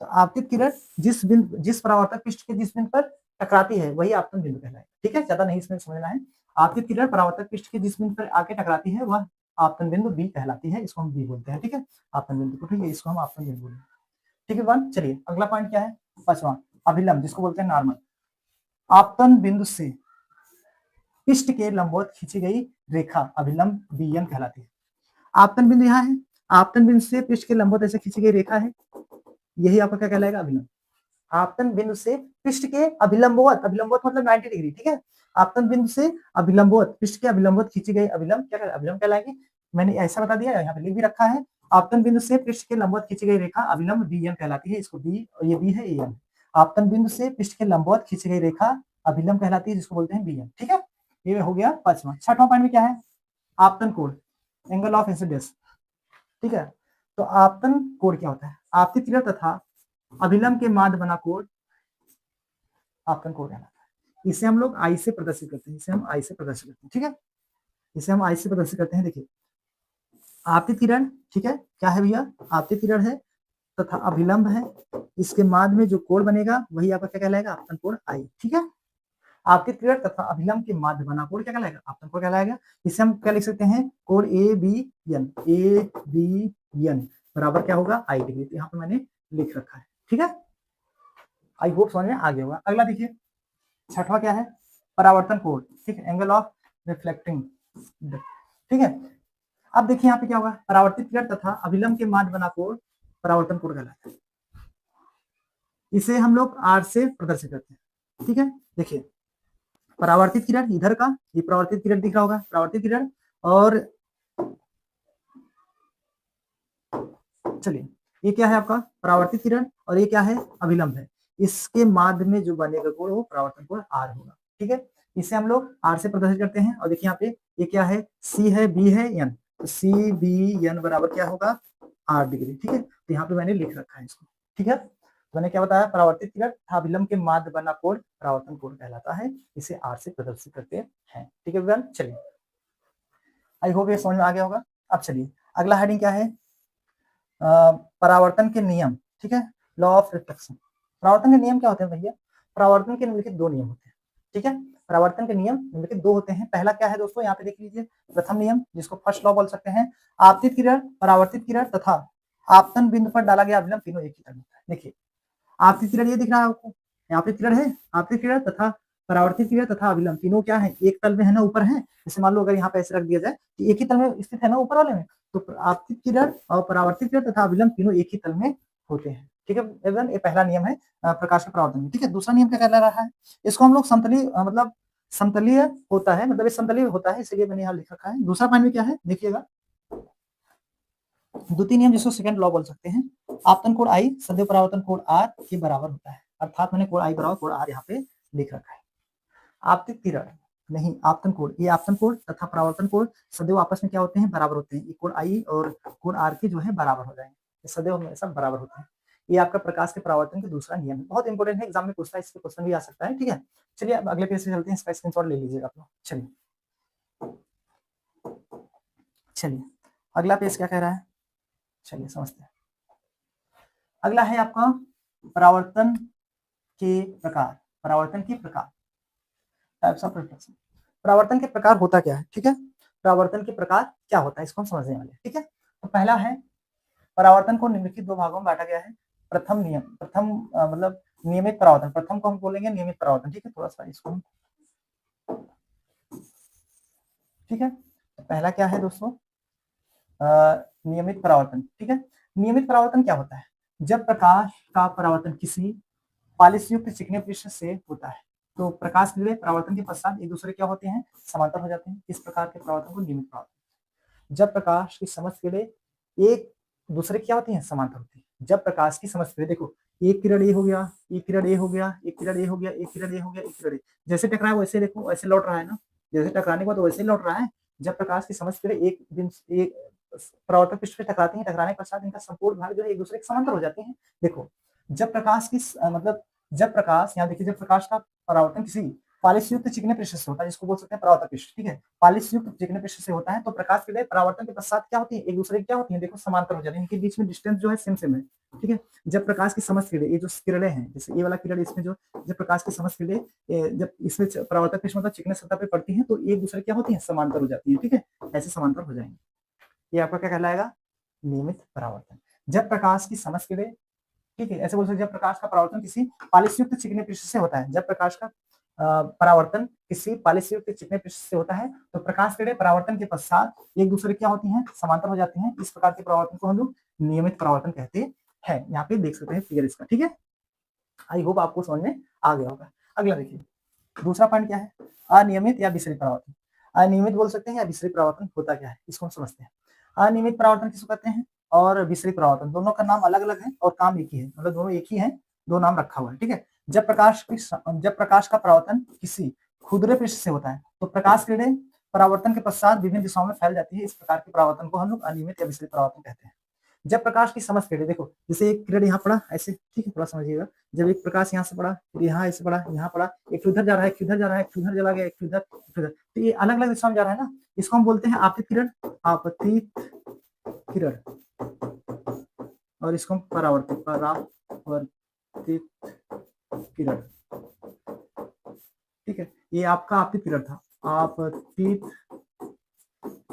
तो आपतित किरण जिस परावर्तक पृष्ठ के जिस बिंदु पर टकराती है वही आपतन बिंदु कहलाएगा। ठीक है, ज्यादा नहीं इसमें समझना है। आपतित किरण परावर्तक पृष्ठ के जिस बिंदु पर आके टकराती है वह आपतन बिंदु बी कहलाती है, इसको हम बी बोलते हैं। ठीक है, आपतन बिंदु को, ठीक है, इसको हम आपतन बिंदु बोलेंगे। ठीक है वन, चलिए अगला पॉइंट क्या है, पांचवा, अभिलंब, जिसको बोलते हैं नॉर्मल। आपतन बिंदु से पृष्ठ के लंबवत खींची गई रेखा अभिलंब बीएम कहलाती है। आपतन बिंदु यहाँ है, आपतन बिंदु से पृष्ठ के लंबवत ऐसे खींची गई रेखा है, यही आपका क्या कहलाएगा, अभिलंब। आपतन बिंदु से पृष्ठ के अभिलंबवत, अभिलंबवत मतलब 90 डिग्री। ठीक है, आपतन बिंदु से अभिलंबवत, पृष्ठ के अभिलंबवत खींची गई अभिलंब क्या अभिलंब कहलाएगी। मैंने ऐसा बता दिया, यहाँ पे लिख भी रखा है। आपतन बिंदु से पृष्ठ के लंबवत खींची गई रेखा अभिलंब बी एन कहलाती है। इसको बी, ये बी है, ए एन। आपतन बिंदु से पृष्ठ के लंबवत खींची गई रेखा अभिलंब कहलाती है, जिसको बोलते हैं बी एन। ठीक है, ये हो गया पांचवा। छठवां पॉइंट में क्या है, आपतन कोण, एंगल ऑफ इंसिडेंस। ठीक है, तो आपतन कोण क्या होता है, आपतित किरण तथा अभिलंब के माध्य बना कोण आपतन कोण कहलाता है। इसे हम लोग आई से प्रदर्शित करते हैं, इसे हम आई से प्रदर्शित करते हैं। ठीक है, इसे हम आई से प्रदर्शित करते हैं। देखिए आपतित किरण, ठीक है, क्या है भैया, आपतित किरण है तथा अभिलंब है, इसके माध्य में जो कोण बनेगा वही आपका क्या कहलाएगा, आपतन कोण आई। ठीक है, आपतित किरण तथा अभिलंब के माध्य बना कोण क्या कहलाएगा, आपतन कोण कहलाएगा। इसे हम क्या लिख सकते हैं, कोण A B N, A B N बराबर क्या होगा, आई डिग्री। तो यहाँ पे मैंने लिख रखा है। ठीक है, आई होप समझ में आ गया होगा। अगला देखिए, छठवां क्या है, परावर्तन कोण। ठीक है, एंगल ऑफ रिफ्लेक्टिंग। ठीक है, अब देखिए यहाँ पे क्या होगा, परावर्तित किरण तथा अभिलंब के माध्य बना कोण परावर्तन कोण कहलाता है। इसे हम लोग आर से प्रदर्शित करते हैं। ठीक है, देखिए परावर्तित किरण इधर का, ये परावर्तित किरण दिख रहा होगा, परावर्तित किरण, और चलिए ये क्या है आपका परावर्तित किरण, और ये क्या है, अभिलंब है। इसके माध्य में जो बनेगा कोण वो परावर्तन कोण आर होगा। ठीक है, इसे हम लोग आर से प्रदर्शित करते हैं। और देखिए यहाँ पे ये क्या है, सी है, बी है, एन, तो सी बी एन बराबर क्या होगा, आर डिग्री। ठीक है, तो यहाँ पे मैंने लिख रखा है इसको। ठीक है, तो मैंने क्या बताया, परावर्तित किरण तथा अभिलंब के माध्य बना कोण परावर्तन कोण कहलाता है। इसे आर से प्रदर्शित करते हैं। ठीक है विद्यार्थी, चलिए आई होप ये समझ में आ गया होगा। अब चलिए अगला हेडिंग क्या है, परावर्तन के नियम। ठीक है, लॉ ऑफ रिफ्लेक्शन। परावर्तन के नियम क्या होते हैं भैया, परावर्तन के निम्नलिखित दो नियम होते हैं। ठीक है, परावर्तन के नियम निम्नलिखित दो होते हैं। पहला क्या है दोस्तों, यहाँ पे देख लीजिए, प्रथम नियम जिसको फर्स्ट लॉ बोल सकते हैं, आपतित किरण, परावर्तित किरण तथा आपतन बिंदु पर डाला गया अभिलंब तीनों एक ही तरह होता है। देखिए आपतित किरण ये दिख रहा है आपको, आपतित किरण है, आपतित किरण तथा परावर्तित किरण तथा अभिलंब तीनों क्या है, एक तल में है ना, ऊपर है। जैसे मान लो अगर यहाँ पे ऐसे रख दिया जाए कि एक ही तल में स्थित है ना ऊपर वाले में, तो आपतित किरण और परावर्तित किरण तथा अभिलंब तीनों एक ही तल में होते हैं। ठीक है एवं ये पहला नियम है प्रकाश के परावर्तन में। ठीक है, दूसरा नियम क्या कहला रहा है, इसको हम लोग समतलीय मतलब समतलीय होता है, मतलब ये समतलीय होता है, इसलिए मैंने यहाँ लिख रखा है। दूसरा पॉइंट में क्या है देखिएगा, द्वितीय नियम जिसको सेकंड लॉ बोल सकते हैं, आपतन कोण आई सदैव परावर्तन कोण आर के बराबर होता है। अर्थात मैंने कोण आई बराबर कोण आर यहाँ पे लिख रखा है। आपतित किरण नहीं, आपतन कोण, ये आपतन कोण तथा परावर्तन कोण सदैव आपस में क्या होते हैं, बराबर होते हैं। ये कोण आई और कोण आर के जो है बराबर हो जाएंगे, ये सदैव हमेशा बराबर होते हैं। ये आपका प्रकाश के परावर्तन का दूसरा नियम है, बहुत इंपॉर्टेंट है, एग्जाम में पूछता है, इसके क्वेश्चन भी आ सकता है। ठीक है, चलिए अब अगले पेज से चलते हैं, इसका स्क्रीनशॉट ले लीजिएगा आप लोग। चलिए चलिए अगला पेज क्या कह रहा है, चलिए समझते हैं। अगला है आपका परावर्तन के प्रकार, परावर्तन के प्रकार, टाइप्स ऑफ रिफ्लेक्शन। परावर्तन के प्रकार होता क्या है, ठीक है, परावर्तन के प्रकार क्या होता है इसको हम समझने वाले हैं। ठीक है, तो पहला है परावर्तन को निम्नलिखित दो भागों में बांटा गया है। प्रथम नियम, प्रथम मतलब नियमित परावर्तन, प्रथम को हम बोलेंगे नियमित परावर्तन। ठीक है, थोड़ा सा इसको, ठीक है, तो पहला क्या है दोस्तों, नियमित परावर्तन। ठीक है, नियमित परावर्तन क्या होता है, जब प्रकाश का परावर्तन किसी पालिश युक्त चिकने पृष्ठ से होता है तो प्रकाश किरणें परावर्तन के पश्चात एक दूसरे क्या होते हैं, समांतर हो जाते हैं। इस प्रकार के परावर्तन को नियमित परावर्तन। जब प्रकाश की समस्त किरणें एक दूसरे क्या होती हैं, समांतर होती है। जब प्रकाश की समस्त किरणें, देखो एक किरण ये हो गया, एक किरण ये हो गया, एक किरण ये हो गया, एक किरण ये हो गया, एक किरण जैसे टकराए वैसे देखो वैसे लौट रहा है ना, जैसे टकराने के बाद वैसे ही लौट रहा है। जब प्रकाश की समस्त किरणें एक दिन एक परावर्तन पृष्ठ पे टकराती हैं, टकराने के पश्चात इनका संपूर्ण भाग जो है एक दूसरे के समांतर हो जाते हैं। देखो जब प्रकाश की मतलब जब प्रकाश, यहाँ देखिए, जब प्रकाश का परावर्तन किसी पालिश युक्त चिकने पृष्ठ से होता है, जिसको बोल सकते हैं परावर्तक पृष्ठ। ठीक है, पालिश युक्त चिकने पृष्ठ से होता है तो प्रकाश के लिए परावर्तन के पश्चात क्या होती है, एक दूसरे की क्या होती है, देखो समांतर हो जाती है, इनके बीच में डिस्टेंस जो है सेम सेम है। ठीक है, जब प्रकाश की समस्त किरणें, ये जो किरणें हैं, जैसे ये वाला किरण इसमें जो, जब प्रकाश की समस्त किरणें जब इसमें परावर्तक पृष्ठ मतलब चिकने सतह पे पड़ती है तो एक दूसरे क्या होती है, समांतर हो जाती है। ठीक है, ऐसे समांतर हो जाएंगे, ये आपका क्या कहलाएगा, नियमित परावर्तन। जब प्रकाश की समस्त किरणें, ठीक है, ऐसे बोल सकते, जब प्रकाश का परावर्तन किसी पालिश युक्त चिकने पृष्ठ से होता है, जब प्रकाश का परावर्तन किसी पालिश युक्त चिकने पृष्ठ से होता है तो प्रकाश किरणें परावर्तन के पश्चात एक दूसरे क्या होती हैं, समांतर हो जाती हैं। इस प्रकार के परावर्तन को हम लोग नियमित परावर्तन कहते हैं। यहाँ पे देख सकते हैं फिगर इसका। ठीक है, आई होप आपको समझ में आ गया होगा। अगला देखिए, दूसरा पॉइंट क्या है, अनियमित या विसरित परावर्तन। अनियमित बोल सकते हैं या विसरित परावर्तन होता क्या है, इसको हम समझते हैं। अनियमित परावर्तन किसको कहते हैं और विसरित परावर्तन, दोनों का नाम अलग अलग है और काम एक ही है, मतलब दोनों एक ही है, दो नाम रखा हुआ है, ठीक है। जब प्रकाश का परावर्तन किसी खुदरे पृष्ठ से होता है तो प्रकाश किरणें परावर्तन के पश्चात विभिन्न दिशाओं में फैल जाती है, इस प्रकार के परावर्तन को हम लोग अनियमित या विसरित परावर्तन कहते हैं। जब प्रकाश की समस्त किरणें, देखो जैसे एक किरण यहाँ पड़ा ऐसे, ठीक है, थोड़ा समझिएगा, जब एक प्रकाश यहाँ से पड़ा, फिर यहाँ ऐसे पड़ा, यहाँ पड़ा, एक उधर जा रहा है, एक इधर जा रहा है, एक उधर चला गया, एक इधर, तो ये अलग अलग दिशा में जा रहा है ना, इसको हम बोलते हैं आपतित किरण, आपतित किरण, और इसको हम परावर्तित किरण, ठीक है। ये आपका आपतित किरण था, आपतित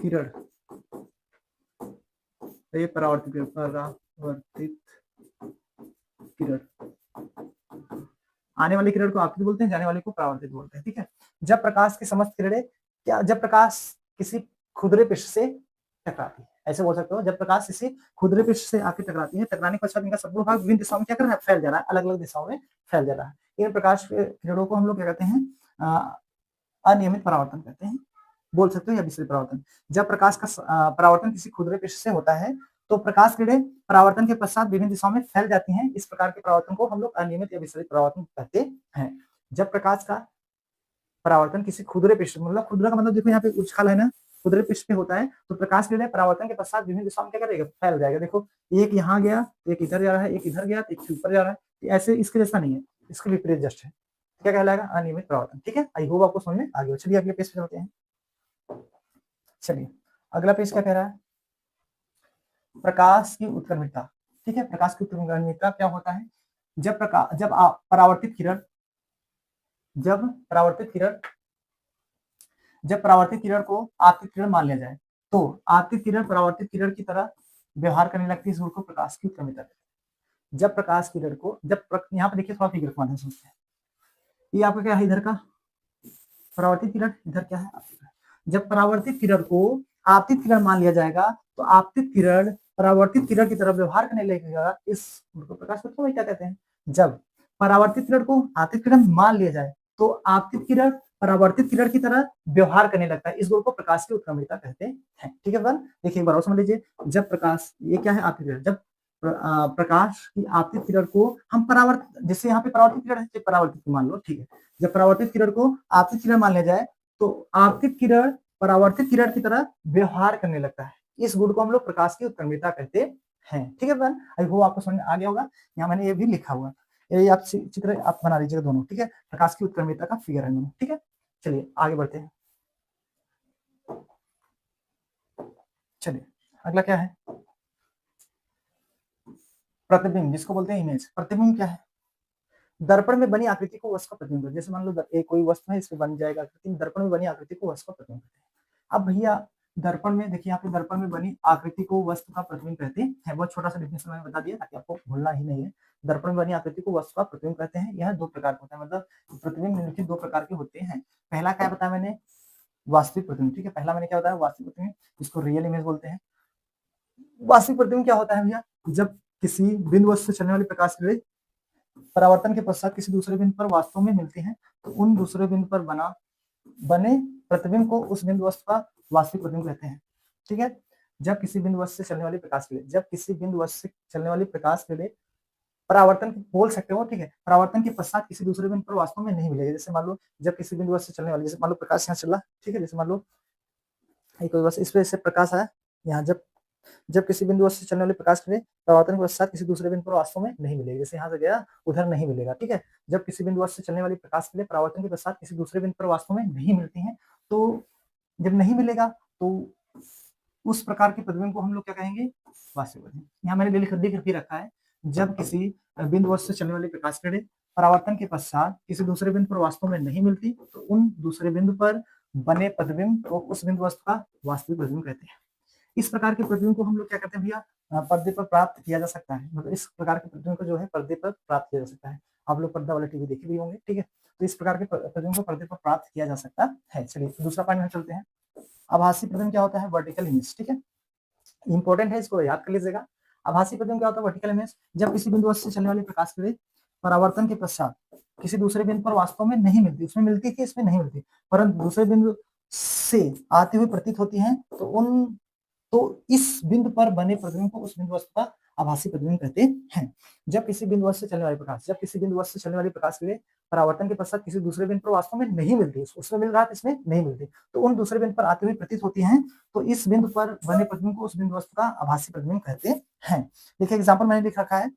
किरण, ये परावर्तित किरण, आने वाली किरण को आपतित बोलते हैं, जाने वाले को परावर्तित बोलते हैं, ठीक है। जब प्रकाश की समस्त किरणें क्या, जब प्रकाश किसी खुदरे पृष्ठ से टकराती है, ऐसे बोल सकते हो, जब प्रकाश किसी खुदरे पृष्ठ से आके टकराती है, टकराने के पश्चात इनका संपूर्ण भाग विभिन्न दिशाओं में क्या कर रहा है, फैल जा रहा है, अलग अलग दिशाओं में फैल जा रहा है। इन प्रकाश किरणों को हम लोग क्या कहते हैं, अनियमित परावर्तन कहते हैं, बोल सकते हो, या विसरित परावर्तन। जब प्रकाश का परावर्तन किसी खुदरे पृष्ठ से होता है तो प्रकाश किरणें परावर्तन के पश्चात विभिन्न दिशाओं में फैल जाती हैं, इस प्रकार के परावर्तन को हम लोग अनियमित या विसरित परावर्तन कहते हैं। जब प्रकाश का परावर्तन किसी खुदरे पृष्ठ, मतलब खुदरा का मतलब देखो यहाँ पे उछाल है ना, खुदरे पृष्ठ पे होता है तो प्रकाश किरणें परावर्तन के पश्चात विभिन्न दिशाओं में क्या करेगा, फैल जाएगा। देखो एक यहाँ गया, एक इधर जा रहा है, एक इधर गया, एक ऊपर जा रहा है, ऐसे इसके जैसा नहीं है, इसके विपरीत जस्ट है, क्या कहलाएगा, अनियमित परावर्तन, ठीक है। आई होप आपको समझ में आ गया। चलिए अगले पेज पे चलते हैं। चलिए अगला पेज क्या कह रहा है, प्रकाश की उत्क्रमिता, ठीक है। प्रकाश की उत्क्रमिता क्या होता है, जब परावर्तित किरण, जब परावर्तित किरण को आपतित किरण मान लिया जाए तो आपतित किरण परावर्तित किरण की तरह व्यवहार करने लगती है, इस गुण को प्रकाश की उत्क्रमिता कहते हैं। जब प्रकाश किरण को, यहाँ पे देखिए थोड़ा फिगर के माध्यम से समझते हैं, ये आपका क्या है, इधर का परावर्तित किरण, इधर क्या है आपतित किरण। जब परावर्तित किरण को आपतित किरण मान लिया जाएगा तो आपतित किरण परावर्तित किरण की तरफ व्यवहार करने लगेगा, इस को प्रकाश की उत्क्रमिता कहते हैं। जब परावर्तित किरण को आपतित किरण मान लिया जाए तो आपतित किरण परावर्तित किरण की तरह व्यवहार करने लगता है, इस गुण को प्रकाश की उत्क्रमिता कहते हैं, ठीक है। देखिए एक बार और समझ लीजिए, जब प्रकाश, ये क्या है आपतित किरण, जब प्रकाश की आपतित किरण को हम परावर्तित, जैसे यहाँ पे परावर्तित किरण है, परावर्तित मान लो, ठीक है। जब परावर्तित किरण को आपतित किरण मान लिया जाए तो आपतित किरण परावर्तित किरण की तरह व्यवहार करने लगता है, इस गुण को हम लोग प्रकाश की उत्क्रमिता कहते हैं, ठीक है। आई होप आपको समझ आ गया होगा, यहाँ मैंने ये भी लिखा हुआ, ये आप चित्र आप बना लीजिएगा दोनों, ठीक है। प्रकाश की उत्क्रमिता का फिगर है दोनों, ठीक है। चलिए आगे बढ़ते हैं। चलिए अगला क्या है, प्रतिबिंब, जिसको बोलते हैं इमेज। प्रतिबिंब क्या है, दर्पण में बनी आकृति को वस्तु का प्रतिबिंब, जैसे मान लो एक कोई वस्तु है, इसमें बन जाएगा आकृति, दर्पण में बनी आकृति को वस्तु का प्रतिबिंब कहते हैं। अब भैया दर्पण में देखिए, यहाँ पे दर्पण में बनी आकृति को वस्तु का प्रतिबिंब कहते हैं, बहुत छोटा सा डिफिनेशन मैंने बता दिया ताकि आपको भूलना ही नहीं है। दर्पण में बनी आकृति को वस्तु का प्रतिबिंब कहते हैं, यह दो प्रकार का होता है, मतलब प्रतिबिंब निम्नलिखित दो प्रकार के होते हैं। पहला क्या बताया मैंने, वास्तविक प्रतिबिंब, ठीक है। पहला मैंने क्या बताया, वास्तविक प्रतिबिंब, जिसको रियल इमेज बोलते हैं। वास्तविक प्रतिबिंब क्या होता है भैया, जब किसी बिंदु वस्तु से चलने वाली प्रकाश की परावर्तन के पश्चात किसी दूसरे बिंदु पर वास्तव में मिलते हैं तो उन दूसरे बिंदु पर बने प्रतिबिंब को उस बिंदु वस्तु का वास्तविक प्रतिबिंब कहते हैं, ठीक है। जब किसी बिंदु वस्तु से चलने वाली प्रकाश के लिए, जब किसी बिंदु वस्तु से चलने वाली प्रकाश के लिए परावर्तन बोल सकते हो, ठीक है, परावर्तन के पश्चात किसी दूसरे बिंदु पर वास्तव में नहीं मिलेगा। जैसे मान लो जब किसी बिंदु वस्तु से चलने वाली, जैसे मान लो प्रकाश यहाँ चला, ठीक है, जैसे मान लो एक बस इस पे से प्रकाश आया यहाँ, जब किसी बिंदु से चलने वाले प्रकाश के लिए परावर्तन के पश्चात किसी दूसरे बिंदु पर वास्तव में नहीं मिलेगा, जैसे यहाँ से गया उधर नहीं मिलेगा, ठीक है। जब किसी बिंदु से चलने वाली प्रकाश के लिए परावर्तन के पश्चात किसी दूसरे बिंदु पर वास्तव में नहीं मिलती है, तो जब नहीं मिलेगा तो उस प्रकार के प्रतिबिंब को हम लोग क्या कहेंगे, वास्तविक प्रतिबिंब। यहाँ मैंने लिख भी रखा है, जब किसी बिंदु से चलने वाली प्रकाश के लिए परावर्तन के पश्चात किसी दूसरे बिंदु पर वास्तव में नहीं मिलती तो उन दूसरे बिंदु पर बने प्रतिबिंब को उस बिंदु वस्तु का वास्तविक प्रतिबिंब कहते हैं। इस प्रकार के प्रतिबिंब को हम लोग क्या कहते हैं भैया, पर्दे पर प्राप्त किया जा सकता है, मतलब इस प्रकार के प्रतिबिंब को जो है पर्दे पर प्राप्त किया जा सकता है। आप लोग पर्दा वाला टीवी देखे भी होंगे, ठीक है। तो इस प्रकार के प्रतिबिंब को पर्दे पर प्राप्त किया जा सकता है। चलिए दूसरा पॉइंट में चलते हैं। आभासी प्रतिबिंब क्या होता है, वर्टिकल इमेज, ठीक है, इंपॉर्टेंट है, इसको याद कर लीजिएगा। आभासी प्रतिबिंब क्या होता है, वर्टिकल इमेज, जब किसी बिंदु से चलने वाले प्रकाश के लिए परावर्तन के पश्चात किसी दूसरे बिंदु पर वास्तव में नहीं मिलती, उसमें मिलती थी, इसमें नहीं मिलती, परंतु दूसरे बिंदु से आती हुई प्रतीत होती हैं, तो इस बिंदु पर बने प्रतिबिंब को उस बिंदु वस्तु का आभासी प्रतिबिंब कहते हैं। जब किसी बिंदु वस्तु से चलने वाली प्रकाश, जब किसी बिंदु वस्तु से चलने वाली प्रकाश के लिए परावर्तन के पश्चात किसी दूसरे बिंदु पर वास्तव में नहीं मिलती, उसमें मिल रहा था, इसमें नहीं मिलती, तो उन दूसरे बिंदु पर आती हुई प्रतीत होती हैं, तो इस बिंदु पर बने प्रतिबिंब को उस बिंदु वस्तु का आभासी प्रतिबिंब कहते हैं। देखिए एग्जाम्पल मैंने लिख रखा है,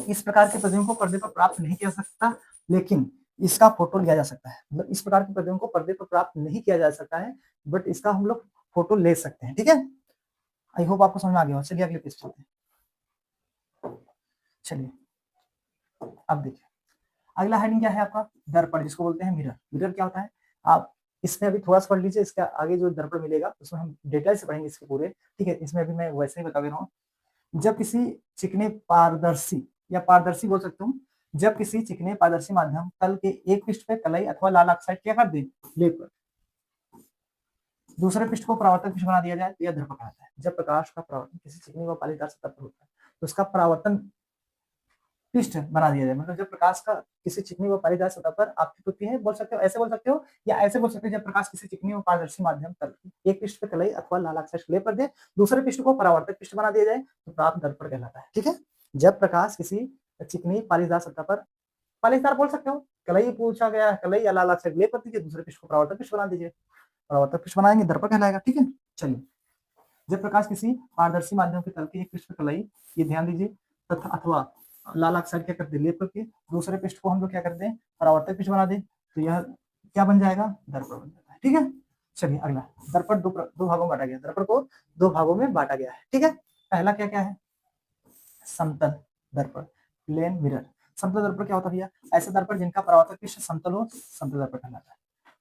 इस प्रकार के प्रतिबिंब को पर्दे पर प्राप्त नहीं किया जा सकता, लेकिन इसका फोटो लिया जा सकता है। मतलब इस प्रकार के प्रतिबिंब को पर्दे पर प्राप्त नहीं किया जा सकता है, बट इसका हम लोग फोटो ले सकते हैं। ठीक है, आई होप आपको समझ में आ गया हो। चलिए अगले पेज चलते हैं। चलिए अब देखिए अगला हेडिंग क्या है आपका, दर्पण, जिसको बोलते हैं मिरर। मिरर क्या होता है, आप इसमें अभी थोड़ा सा पढ़ लीजिए, इसके आगे जो दर्पण मिलेगा उसमें हम डिटेल से पढ़ेंगे इसके पूरे। ठीक है, इसमें अभी मैं वैसे ही बता दे रहा हूँ। जब किसी चिकने पारदर्शी या पारदर्शी बोल सकता हूँ, जब किसी चिकने पारदर्शी माध्यम तल के एक पृष्ठ पे कलई अथवा लाल ऑक्साइड क्या कर दे, लेकर दूसरे पृष्ठ को परावर्तक पृष्ठ बना दिया जाए तो यह दर्पण कहलाता है। जब प्रकाश का परावर्तन किसी चिकनी व पालीदार सतह पर होता है तो उसका परावर्तन पृष्ठ बना दिया जाए। मतलब जब प्रकाश का किसी चिकनी व पालीदार सतह पर आपकी होती है, बोल सकते हो, ऐसे बोल सकते हो या ऐसे बोल सकते हो, जब प्रकाश किसी चिकनी व पारदर्शी माध्यम तल एक पृष्ठ पे कलई अथवा लाल ऑक्साइड लेप कर दे, दूसरे पृष्ठ को परावर्तक पृष्ठ बना दिया जाए तो प्राप्त दर्पण कहलाता है। ठीक है, जब प्रकाश किसी चिकनी पालीदार सतह पर, पालीदार बोल सकते हो, कलई पूछा गया है, कलई या लाल ऑक्साइड लेप कर दीजिए, दूसरे पृष्ठ को परावर्तक पृष्ठ बना दीजिए, परावर्तक पृष्ठ बनाएंगे, दर्पण कहलाएगा। ठीक है, चलिए जब प्रकाश किसी पारदर्शी माध्यम के तल के एक पृष्ठ पर कलई, ये ध्यान दीजिए, तथा अथवा लाल ऑक्साइड क्या करते हैं, लेप करके दूसरे पृष्ठ को हम लोग क्या करते हैं, परावर्तक पृष्ठ बना दे, तो यह क्या बन जाएगा, दर्पण बन जाता है। ठीक है, चलिए अगला, दर्पण दो भागों में बांटा गया, दर्पण को दो भागों में बांटा गया है। ठीक है, पहला क्या क्या है, समतल दर्पण, प्लेन मिरर। समतल दर्पण क्या होता है भैया, ऐसा दर्पण जिनका परावर्तक पृष्ठ समतल हो, समतल दर्पण कहलाता है।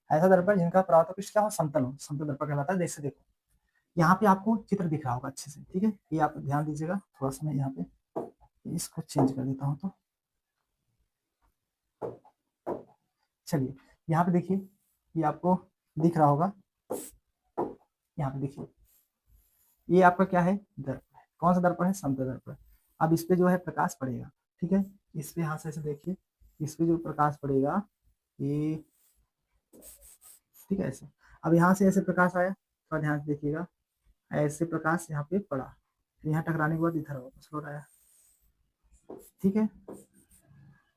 ऐसा दर्पण जिनका परावर्तक पृष्ठ क्या हो, समतल हो, समतल दर्पण कहलाता है। जैसे देखो यहाँ पे आपको चित्र दिख रहा होगा अच्छे से। ठीक है, ये आप ध्यान दीजिएगा, थोड़ा सा मैं यहाँ पे इसको चेंज कर देता हूँ। तो चलिए यहाँ पे देखिए, ये आपको दिख रहा होगा, यहाँ पे देखिए, ये आपका क्या है, दर्पण है। कौन सा दर्पण है, समतल दर्पण। अब इस पे जो है प्रकाश पड़ेगा। ठीक है, इस पे यहाँ से ऐसे देखिए, इस पे जो प्रकाश पड़ेगा ये, ठीक है, ऐसे। अब यहाँ से ऐसे प्रकाश आया, तो ध्यान से देखिएगा, ऐसे प्रकाश यहाँ पे पड़ा, यहाँ टकराने के बाद इधर वापस लौट आया। ठीक है,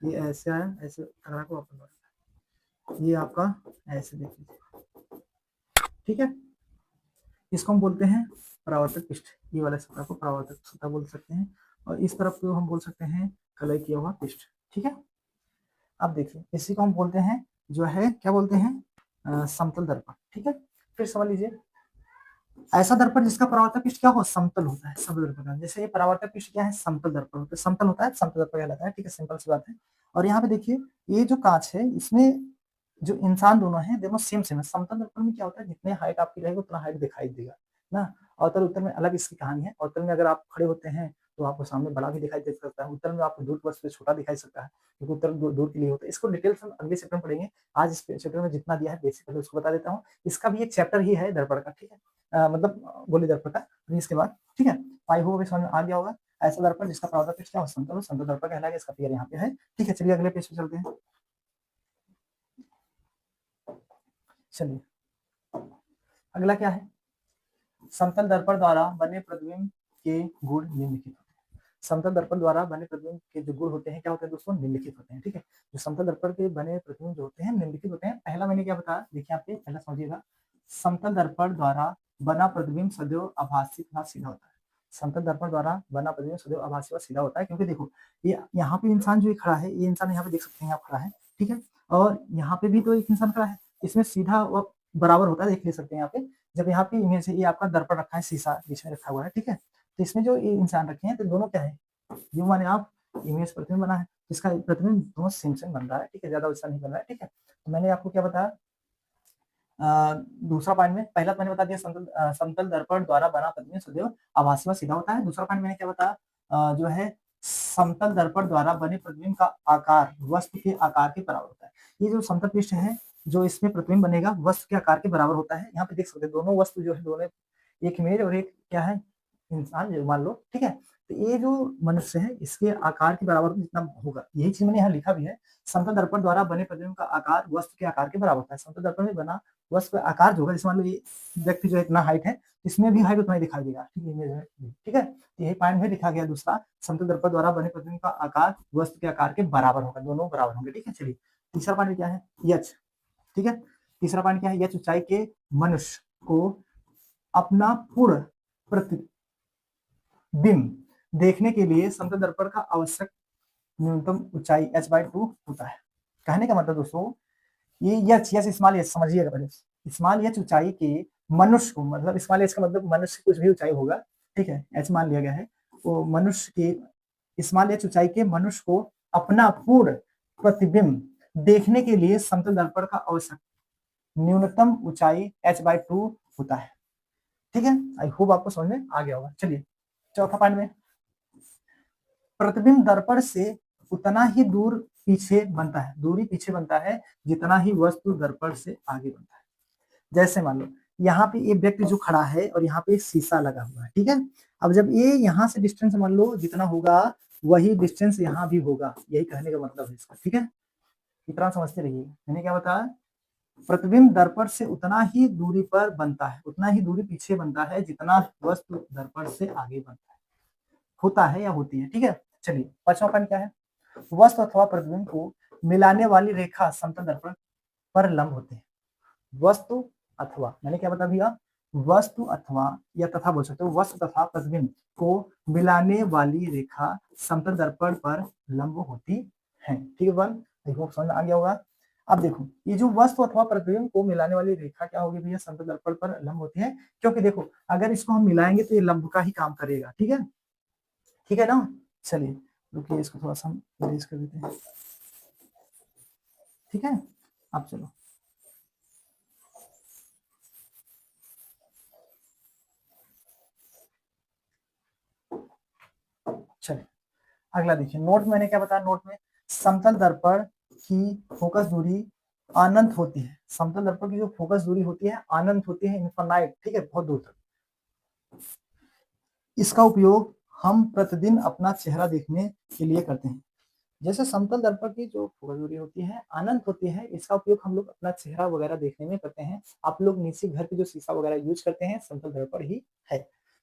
ये ऐसे आया, ऐसे टकरा के वापस लौट आया, ये आपका ऐसे देख लीजिए। ठीक है, इसको हम बोलते हैं परावर्तक पृष्ठ, ये वाले सतह को परावर्तक सतह बोल सकते हैं, और इस तरफ को हम बोल सकते हैं कलई किया हुआ पृष्ठ। ठीक है, अब देखिए इसी को हम बोलते हैं, जो है क्या बोलते हैं, समतल दर्पण। ठीक है, फिर समझ लीजिए, ऐसा दर्पण जिसका परावर्तक पृष्ठ क्या हो, समतल होता है, समतल दर्पण। जैसे ये परावर्तक पृष्ठ क्या है, समतल दर्पण होता है, समतल होता है, समतल दर्पण कहलाता है। ठीक है, सिंपल सी बात है। और यहाँ पे देखिए, ये जो कांच है, इसमें जो इंसान दोनों हैं, दोनों सेम सेम है। समतल दर्पण में क्या होता है, जितने हाइट आपकी रहेगी उतना हाइट दिखाई देगा ना। अवतल उत्तल में अलग इसकी कहानी है। अवतल में अगर आप खड़े होते हैं तो आपको सामने बड़ा भी दिखाई दे सकता है, उत्तल में आपको दूर वस्तु छोटा दिखाई सकता है, क्योंकि उत्तर दूर के लिए होता है। इसको डिटेल्स हम अगले चैप्टर में पढ़ेंगे। आज इस चैप्टर में जितना दिया है बेसिक उसको बता देता हूँ। इसका भी एक चैप्टर ही है दर्पण का। ठीक है, मतलब गोली दर्पण का, इसके बाद। ठीक है, आई होप समझ में आ गया होगा। ऐसा दर्पण जिसका परावर्तक पृष्ठ क्या हो, समतल, समतल दर्पण कहलाएगा। इसका फिगर यहाँ पे है। ठीक है, चलिए अगले पेज पे चलते हैं। चलिए अगला क्या है, समतल दर्पण द्वारा बने प्रतिबिंब के गुण निम्नलिखित होते हैं। समतल दर्पण द्वारा बने प्रतिबिंब के जो गुण होते हैं क्या होते हैं दोस्तों, निम्नलिखित होते हैं। ठीक है, जो समतल दर्पण के बने प्रतिबिंब जो होते हैं निम्नलिखित होते हैं। पहला मैंने क्या बताया, देखिए आप पहला समझिएगा, समतल दर्पण द्वारा बना प्रतिबिंब सदैव आभासी तथा सीधा होता है। समतल दर्पण द्वारा बना प्रतिबिंब सदैव आभासी व सीधा होता है, क्योंकि देखो ये यहाँ पे इंसान जो खड़ा है, ये इंसान यहाँ पे देख सकते हैं आप खड़ा है। ठीक है, और यहाँ पे भी तो एक इंसान खड़ा है, इसमें सीधा व बराबर होता है, देख ले सकते हैं यहाँ पे। जब यहाँ पे इमेज है, ये आपका दर्पण रखा है, शीशा बीच में रखा हुआ है। ठीक है, तो इसमें जो ये इंसान रखे हैं, तो दोनों क्या है, ये माने आप इमेज प्रतिबिंब बना है, इसका प्रतिबिंब दोनों सेम सेम बन रहा है। ठीक है, ज्यादा वैसा नहीं बन रहा है। ठीक है, तो मैंने आपको क्या बताया, दूसरा पॉइंट में, पहला मैंने बता दिया समतल दर्पण द्वारा बना प्रतिबिंब सदैव आभासी व सीधा होता है। दूसरा पॉइंट मैंने क्या बताया, जो है समतल दर्पण द्वारा बने प्रतिबिंब का आकार वस्तु के आकार के बराबर होता है। ये जो समतल पृष्ठ है, जो इसमें प्रतिबिंब बनेगा वस्तु के आकार के बराबर होता है। यहाँ पे देख सकते हैं दोनों वस्तु जो है, दोनों एक इमेज और एक क्या है, इंसान जो मान लो, ठीक है, तो ये जो मनुष्य है इसके आकार के बराबर जितना होगा, यही चीज मैंने यहाँ लिखा भी है। समतल दर्पण द्वारा बने प्रतिबिंब का आकार वस्तु के आकार के बराबर होता है। समतल दर्पण में बना वस्तु का आकार जो होगा, जैसे मान लो ये व्यक्ति जो है इतना हाइट है, इसमें भी हाइट उतना ही दिखाई देगा, ठीक है, ठीक है, तो यही पॉइंट में लिखा गया दूसरा, समतल दर्पण द्वारा बने प्रतिबिंब का आकार वस्तु के आकार के बराबर होगा, दोनों बराबर होंगे, ठीक है। चलिए तीसरा पॉइंट क्या है, यच, ठीक है, तीसरा पॉइंट क्या है, यच ऊंचाई के मनुष्य को अपना पूर्ण प्रतिबिंब देखने के लिए समतल दर्पण का आवश्यक न्यूनतम ऊंचाई h/2 होता है। कहने का मतलब दोस्तों, ये यच यच स्मॉल एच समझिएगा पहले, स्मॉल एच ऊंचाई के मनुष्य को, मतलब स्मॉल एच का मतलब मनुष्य कुछ भी ऊंचाई होगा, ठीक है, एच मान लिया गया है, वो मनुष्य के स्मॉल एच ऊंचाई के मनुष्य को अपना पूर्ण प्रतिबिंब देखने के लिए समतल दर्पण का आवश्यक न्यूनतम ऊंचाई h/2 होता है, ठीक है। आई होप आपको समझ में आ गया होगा। चलिए चौथा पॉइंट में, प्रतिबिंब दर्पण से उतना ही दूर पीछे बनता है, दूरी पीछे बनता है जितना ही वस्तु दर्पण से आगे बनता है। जैसे मान लो यहाँ पे ये व्यक्ति जो खड़ा है और यहाँ पे एक शीशा लगा हुआ है, ठीक है, अब जब ये यहाँ से डिस्टेंस मान लो जितना होगा वही डिस्टेंस यहाँ भी होगा, यही कहने का मतलब है इसका, ठीक है, इतना समझते रहिए। मैंने क्या बताया, प्रतिबिंब दर्पण से उतना ही दूरी पर बनता है, उतना ही दूरी पीछे बनता है जितना वस्तु दर्पण से आगे बनता है, होता है या होती है, ठीक है। चलिए पांचवा पॉइंट क्या है, वस्तु अथवा प्रतिबिंब को मिलाने वाली रेखा समतल दर्पण पर लंब होते हैं। वस्तु अथवा, मैंने क्या बता दिया, वस्तु अथवा या तथा बोल सकते हो, वस्तु तथा प्रतिबिंब को मिलाने वाली रेखा समतल दर्पण पर लंब होती है, ठीक है बन, देखो समझ आ गया होगा। अब देखो ये जो वस्तु अथवा प्रतिबिंब को मिलाने वाली रेखा क्या होगी भैया, समतल दर्पण पर लंब होती है, क्योंकि देखो अगर इसको हम मिलाएंगे तो ये लंब का ही काम करेगा, ठीक है, ठीक है ना। चलिए रुकिए, इसको थोड़ा सा हम इरेज कर देते हैं, ठीक है। अब चलो चलिए अगला देखिए, नोट मैंने क्या बताया, नोट में समतल दर्पण की फोकस दूरी अनंत होती है, समतल दर्पण की जो फोकस दूरी होती है अनंत होती है, इनफाइनाइट, ठीक है, बहुत दूर तक। इसका उपयोग हम प्रतिदिन अपना चेहरा देखने के लिए करते हैं। जैसे समतल दर्पण की जो फोकस दूरी होती है अनंत होती है, इसका उपयोग हम लोग अपना चेहरा वगैरह देखने में करते हैं। आप लोग नीचे घर पे जो शीशा वगैरह यूज करते हैं समतल दर्पण ही है।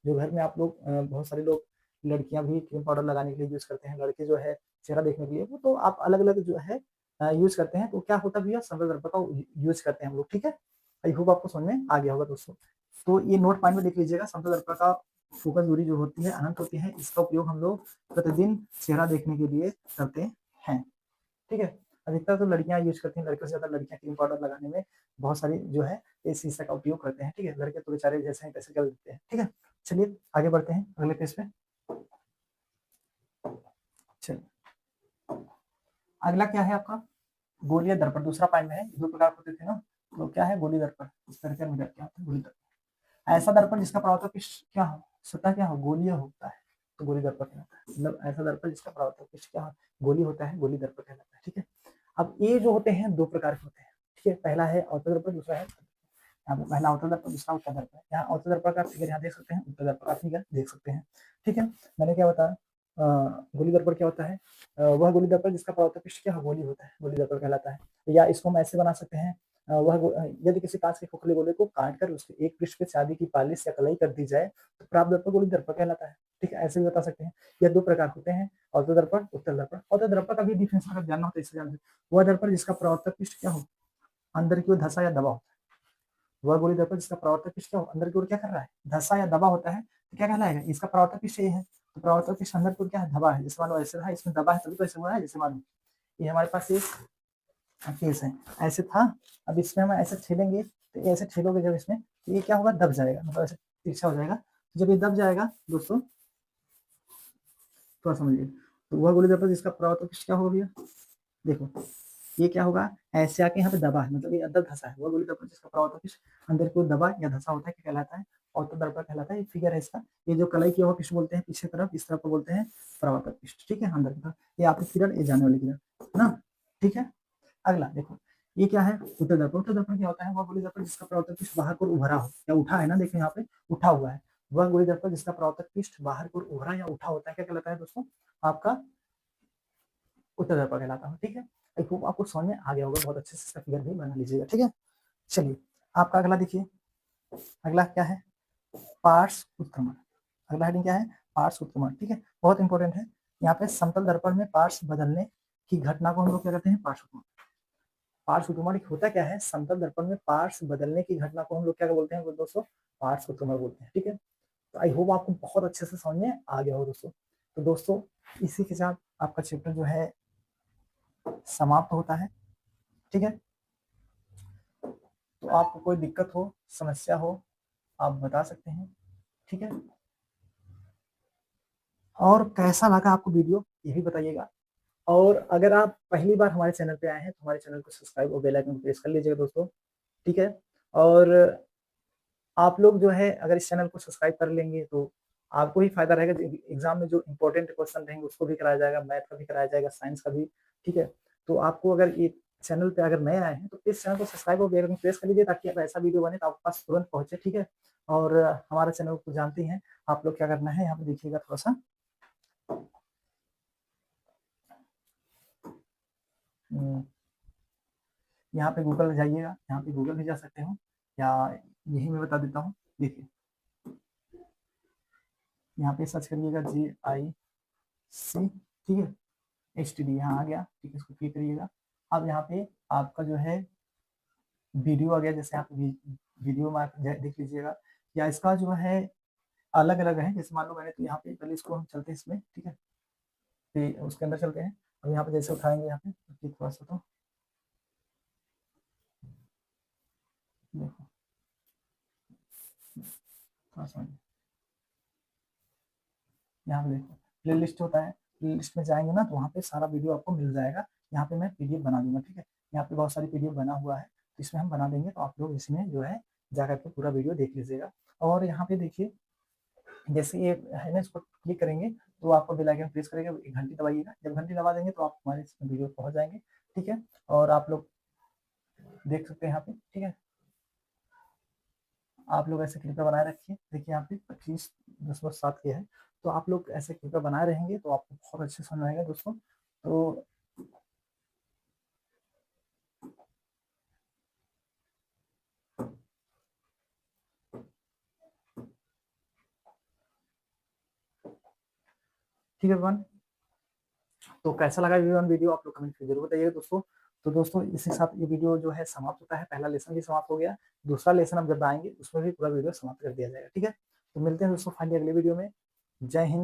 जो घर में आप लोग बहुत सारे लोग, लड़कियां भी क्रीम पाउडर लगाने के लिए यूज करते हैं, लड़के जो है चेहरा देखने के लिए, वो तो आप अलग अलग जो है यूज करते हैं। तो क्या होता भी है, समतल दर्पण का यूज करते हैं हम लोग, ठीक है। आई होप आपको समझ में आ गया होगा दोस्तों। तो ये नोट पॉइंट में देख लीजिएगा, समतल दर्पण का फोकस दूरी जो होती है अनंत होती है, इसका उपयोग हम लोग प्रतिदिन चेहरा देखने के लिए करते हैं, ठीक है। अधिकतर तो लड़कियां यूज करती हैं, लड़कियों से ज्यादा लड़कियां क्रीम पाउडर लगाने में बहुत सारी जो है इस शीशा का उपयोग करते हैं, ठीक है। लड़के तो बेचारे जैसे हैं तैसे कर देते हैं, ठीक है। चलिए आगे बढ़ते हैं अगले पेज पे। चलिए अगला क्या है आपका, गोलीय दर्पण, दूसरा पॉइंट में है, दो प्रकार होते थे ना, तो क्या है गोलीय दर्पण, इस तरह का मिरर क्या होता है, गोलीय दर्पण, ऐसा दर्पण जिसका परावर्तक पृष्ठ क्या हो, सतह क्या हो, गोलीय होता है, तो गोलीय दर्पण कहलाता है। मतलब ऐसा दर्पण जिसका परावर्तक पृष्ठ क्या हो, गोली होता है, गोलीय दर्पण कहलाता है, ठीक है। अब ये जो होते हैं दो प्रकार के होते हैं, ठीक है, पहला है अवतल दर्पण, दूसरा है यहाँ पे पहला अवतल दर्पण, दूसरा उत्तल दर्पण। यहाँ अवतल दर्पण का फिगर यहाँ देख सकते हैं, उत्तल दर्पण का फिगर देख सकते हैं, ठीक है। मैंने क्या बताया, गोली दर्पण क्या होता है, वह गोली दर्पण जिसका परावर्तक पृष्ठ क्या गोली होता है, गोली दर्पण कहलाता है। या इसको हम ऐसे बना सकते हैं, यदि किसी कांच के खोखले गोले को काट कर उसके एक पृष्ठ पे चांदी की पालिश या कलई कर दी जाए तो प्राप्त दर्पण गोली दर्पण कहलाता है, ठीक है। ऐसे भी बता सकते हैं। यह दो प्रकार होते हैं, अवतल दर्पण, उत्तल दर्पण। अवतल दर्पण का भी डिफरेंस अगर जानना हो तो इससे जानते हैं, वह दर्पण जिसका परावर्तक पृष्ठ क्या हो, अंदर की ओर धंसा या दबा होता है। वह गोली दर्पण जिसका परावर्तक पृष्ठ क्या हो, अंदर की ओर क्या कर रहा है, धंसा या दबा होता है, तो क्या कहलाएगा, इसका परावर्तक पृष्ठ ये है, तो परावर्तक पृष्ठ अंदर की ओर क्या है, दबा है। जैसे मान लो ऐसे रहा, इसमें दबा है तभी तो ऐसे हुआ है। जैसे मान लो ये हमारे पास एक केस है, ऐसे था, अब इसमें हम ऐसे छेलेंगे, तो ऐसे छेलोगे जब इसमें, तो ये क्या होगा, दब जाएगा, मतलब ऐसे तिरछा हो जाएगा। जब ये दब जाएगा दोस्तों, थोड़ा समझिए, तो वह गोली दर्पण जिसका परावर्तक पृष्ठ क्या हो गया, देखो ये क्या होगा, ऐसे आके यहाँ पे दबा है, मतलब ये अंदर धंसा है। वह गोली दर्पण जिसका परावर्तक पृष्ठ अंदर की ओर दबा या धंसा होता है, क्या कहलाता है, अवतल दर्पण कहलाता है। ये फिगर है इसका, ये जो कलाई किया हुआ पृष्ठ बोलते हैं पीछे तरफ, इस तरफ को बोलते हैं परावर्तक पृष्ठ, ठीक है, अंदर की तरफ। ये आपकी किरण, ये जाने वाली किरण, है ना, ठीक है। अगला देखो, ये क्या है, उत्तल दर्पण। उत्तल दर्पण क्या होता है, वह गोली दर्पण जिसका परावर्तक पृष्ठ बाहर को उभरा हो या उठा है ना, देखो यहाँ पे उठा हुआ है, वह गोली दर्पण जिसका परावर्तक पृष्ठ बाहर की ओर उभरा या उठा होता है क्या कहलाता है दोस्तों, आपका उत्तर दर्पण कहलाता है। ठीक है, आई होप आपको समझ में आ गया होगा, बहुत अच्छे से इसका फिगर भी बना लीजिएगा। ठीक है, चलिए आपका अगला देखिए, अगला क्या है, पार्श्व उत्क्रमण। अगला हेडिंग क्या है, पार्श्व उत्क्रमण। ठीक है, बहुत इंपॉर्टेंट है। यहाँ पे समतल दर्पण में पार्श्व बदलने की घटना को हम लोग क्या कहते हैं, पार्श्व उत्क्रमण। पार्श्व उत्क्रमण होता क्या है, समतल दर्पण में पार्श्व बदलने की घटना को हम लोग क्या बोलते हैं दोस्तों, पार्श्व उत्क्रमण बोलते हैं। ठीक है, तो आई होप आपको बहुत अच्छे से समझ में आ गया हो दोस्तों। तो दोस्तों इसी के साथ आपका चैप्टर जो है समाप्त होता है। ठीक है, तो आपको कोई दिक्कत हो, समस्या हो, आप बता सकते हैं। ठीक है, और कैसा लगा आपको वीडियो ये भी बताइएगा। और अगर आप पहली बार हमारे चैनल पे आए हैं तो हमारे चैनल को सब्सक्राइब और बेल आइकन प्रेस कर लीजिएगा दोस्तों। ठीक है, और आप लोग जो है अगर इस चैनल को सब्सक्राइब कर लेंगे तो आपको ही फायदा रहेगा। एग्जाम में जो इंपॉर्टेंट क्वेश्चन रहेंगे उसको भी कराया जाएगा, मैथ का भी कराया जाएगा, साइंस का भी। ठीक है, तो आपको अगर ये चैनल पे अगर नए आए हैं तो इस चैनल को सब्सक्राइब और बेल आइकन प्रेस कर लीजिए ताकि आप ऐसा वीडियो बने तो आपके पास तुरंत पहुंचे। ठीक है, और हमारा चैनल को जानते हैं आप लोग, क्या करना है यहाँ पे देखिएगा थोड़ा सा, यहाँ पे गूगल जाइएगा, यहाँ पे गूगल भी जा सकते हो या यही मैं बता देता हूँ। देखिए यहाँ पे सर्च करिएगा GIC, ठीक है, HTD यहाँ आ गया। ठीक है, इसको क्लिक करिएगा। अब यहाँ पे आपका जो है वीडियो आ गया, जैसे यहाँ पे वीडियो में आप देख लीजिएगा, या इसका जो है अलग अलग है। जैसे मान लो मैंने तो यहाँ पे पहले इसको हम चलते हैं इसमें, ठीक है, फिर उसके अंदर चलते हैं। अब यहाँ पे जैसे उठाएंगे यहाँ पे थोड़ा सा, तो देखो थोड़ा सा यहाँ पे देखो प्ले लिस्ट होता है, प्ले लिस्ट में जाएंगे ना तो वहाँ पे सारा वीडियो आपको मिल जाएगा। यहाँ पे मैं PDF बना दूंगा। ठीक है, यहाँ पे बहुत सारी PDF बना हुआ है, तो इसमें हम बना देंगे, तो आप लोग इसमें जो है जा करके पूरा वीडियो देख लीजिएगा। और यहाँ पे देखिए जैसे ये है ना, इसको क्लिक करेंगे तो आपको बेल आइकन प्रेस करेगा, एक घंटी दबाइएगा। जब घंटी दबा देंगे तो आप हमारे वीडियो पहुंच जाएंगे। ठीक है, और आप लोग देख सकते हैं यहाँ पे। ठीक है, आप लोग ऐसे कृपया बनाए रखिए। देखिए यहाँ पे 25.7 के है, तो आप लोग ऐसे कृपया बनाए रहेंगे तो आपको बहुत अच्छे समझ आएगा दोस्तों। तो ठीक है वन, तो कैसा लगा वीडियो आप लोग कमेंट में जरूर बताइएगा दोस्तों। तो दोस्तों इसी के साथ ये वीडियो जो है समाप्त होता है। पहला लेसन भी समाप्त हो गया, दूसरा लेसन अब जब आएंगे उसमें भी पूरा वीडियो समाप्त कर दिया जाएगा। ठीक है, तो मिलते हैं दोस्तों फाइनली अगले वीडियो में। जय हिंद।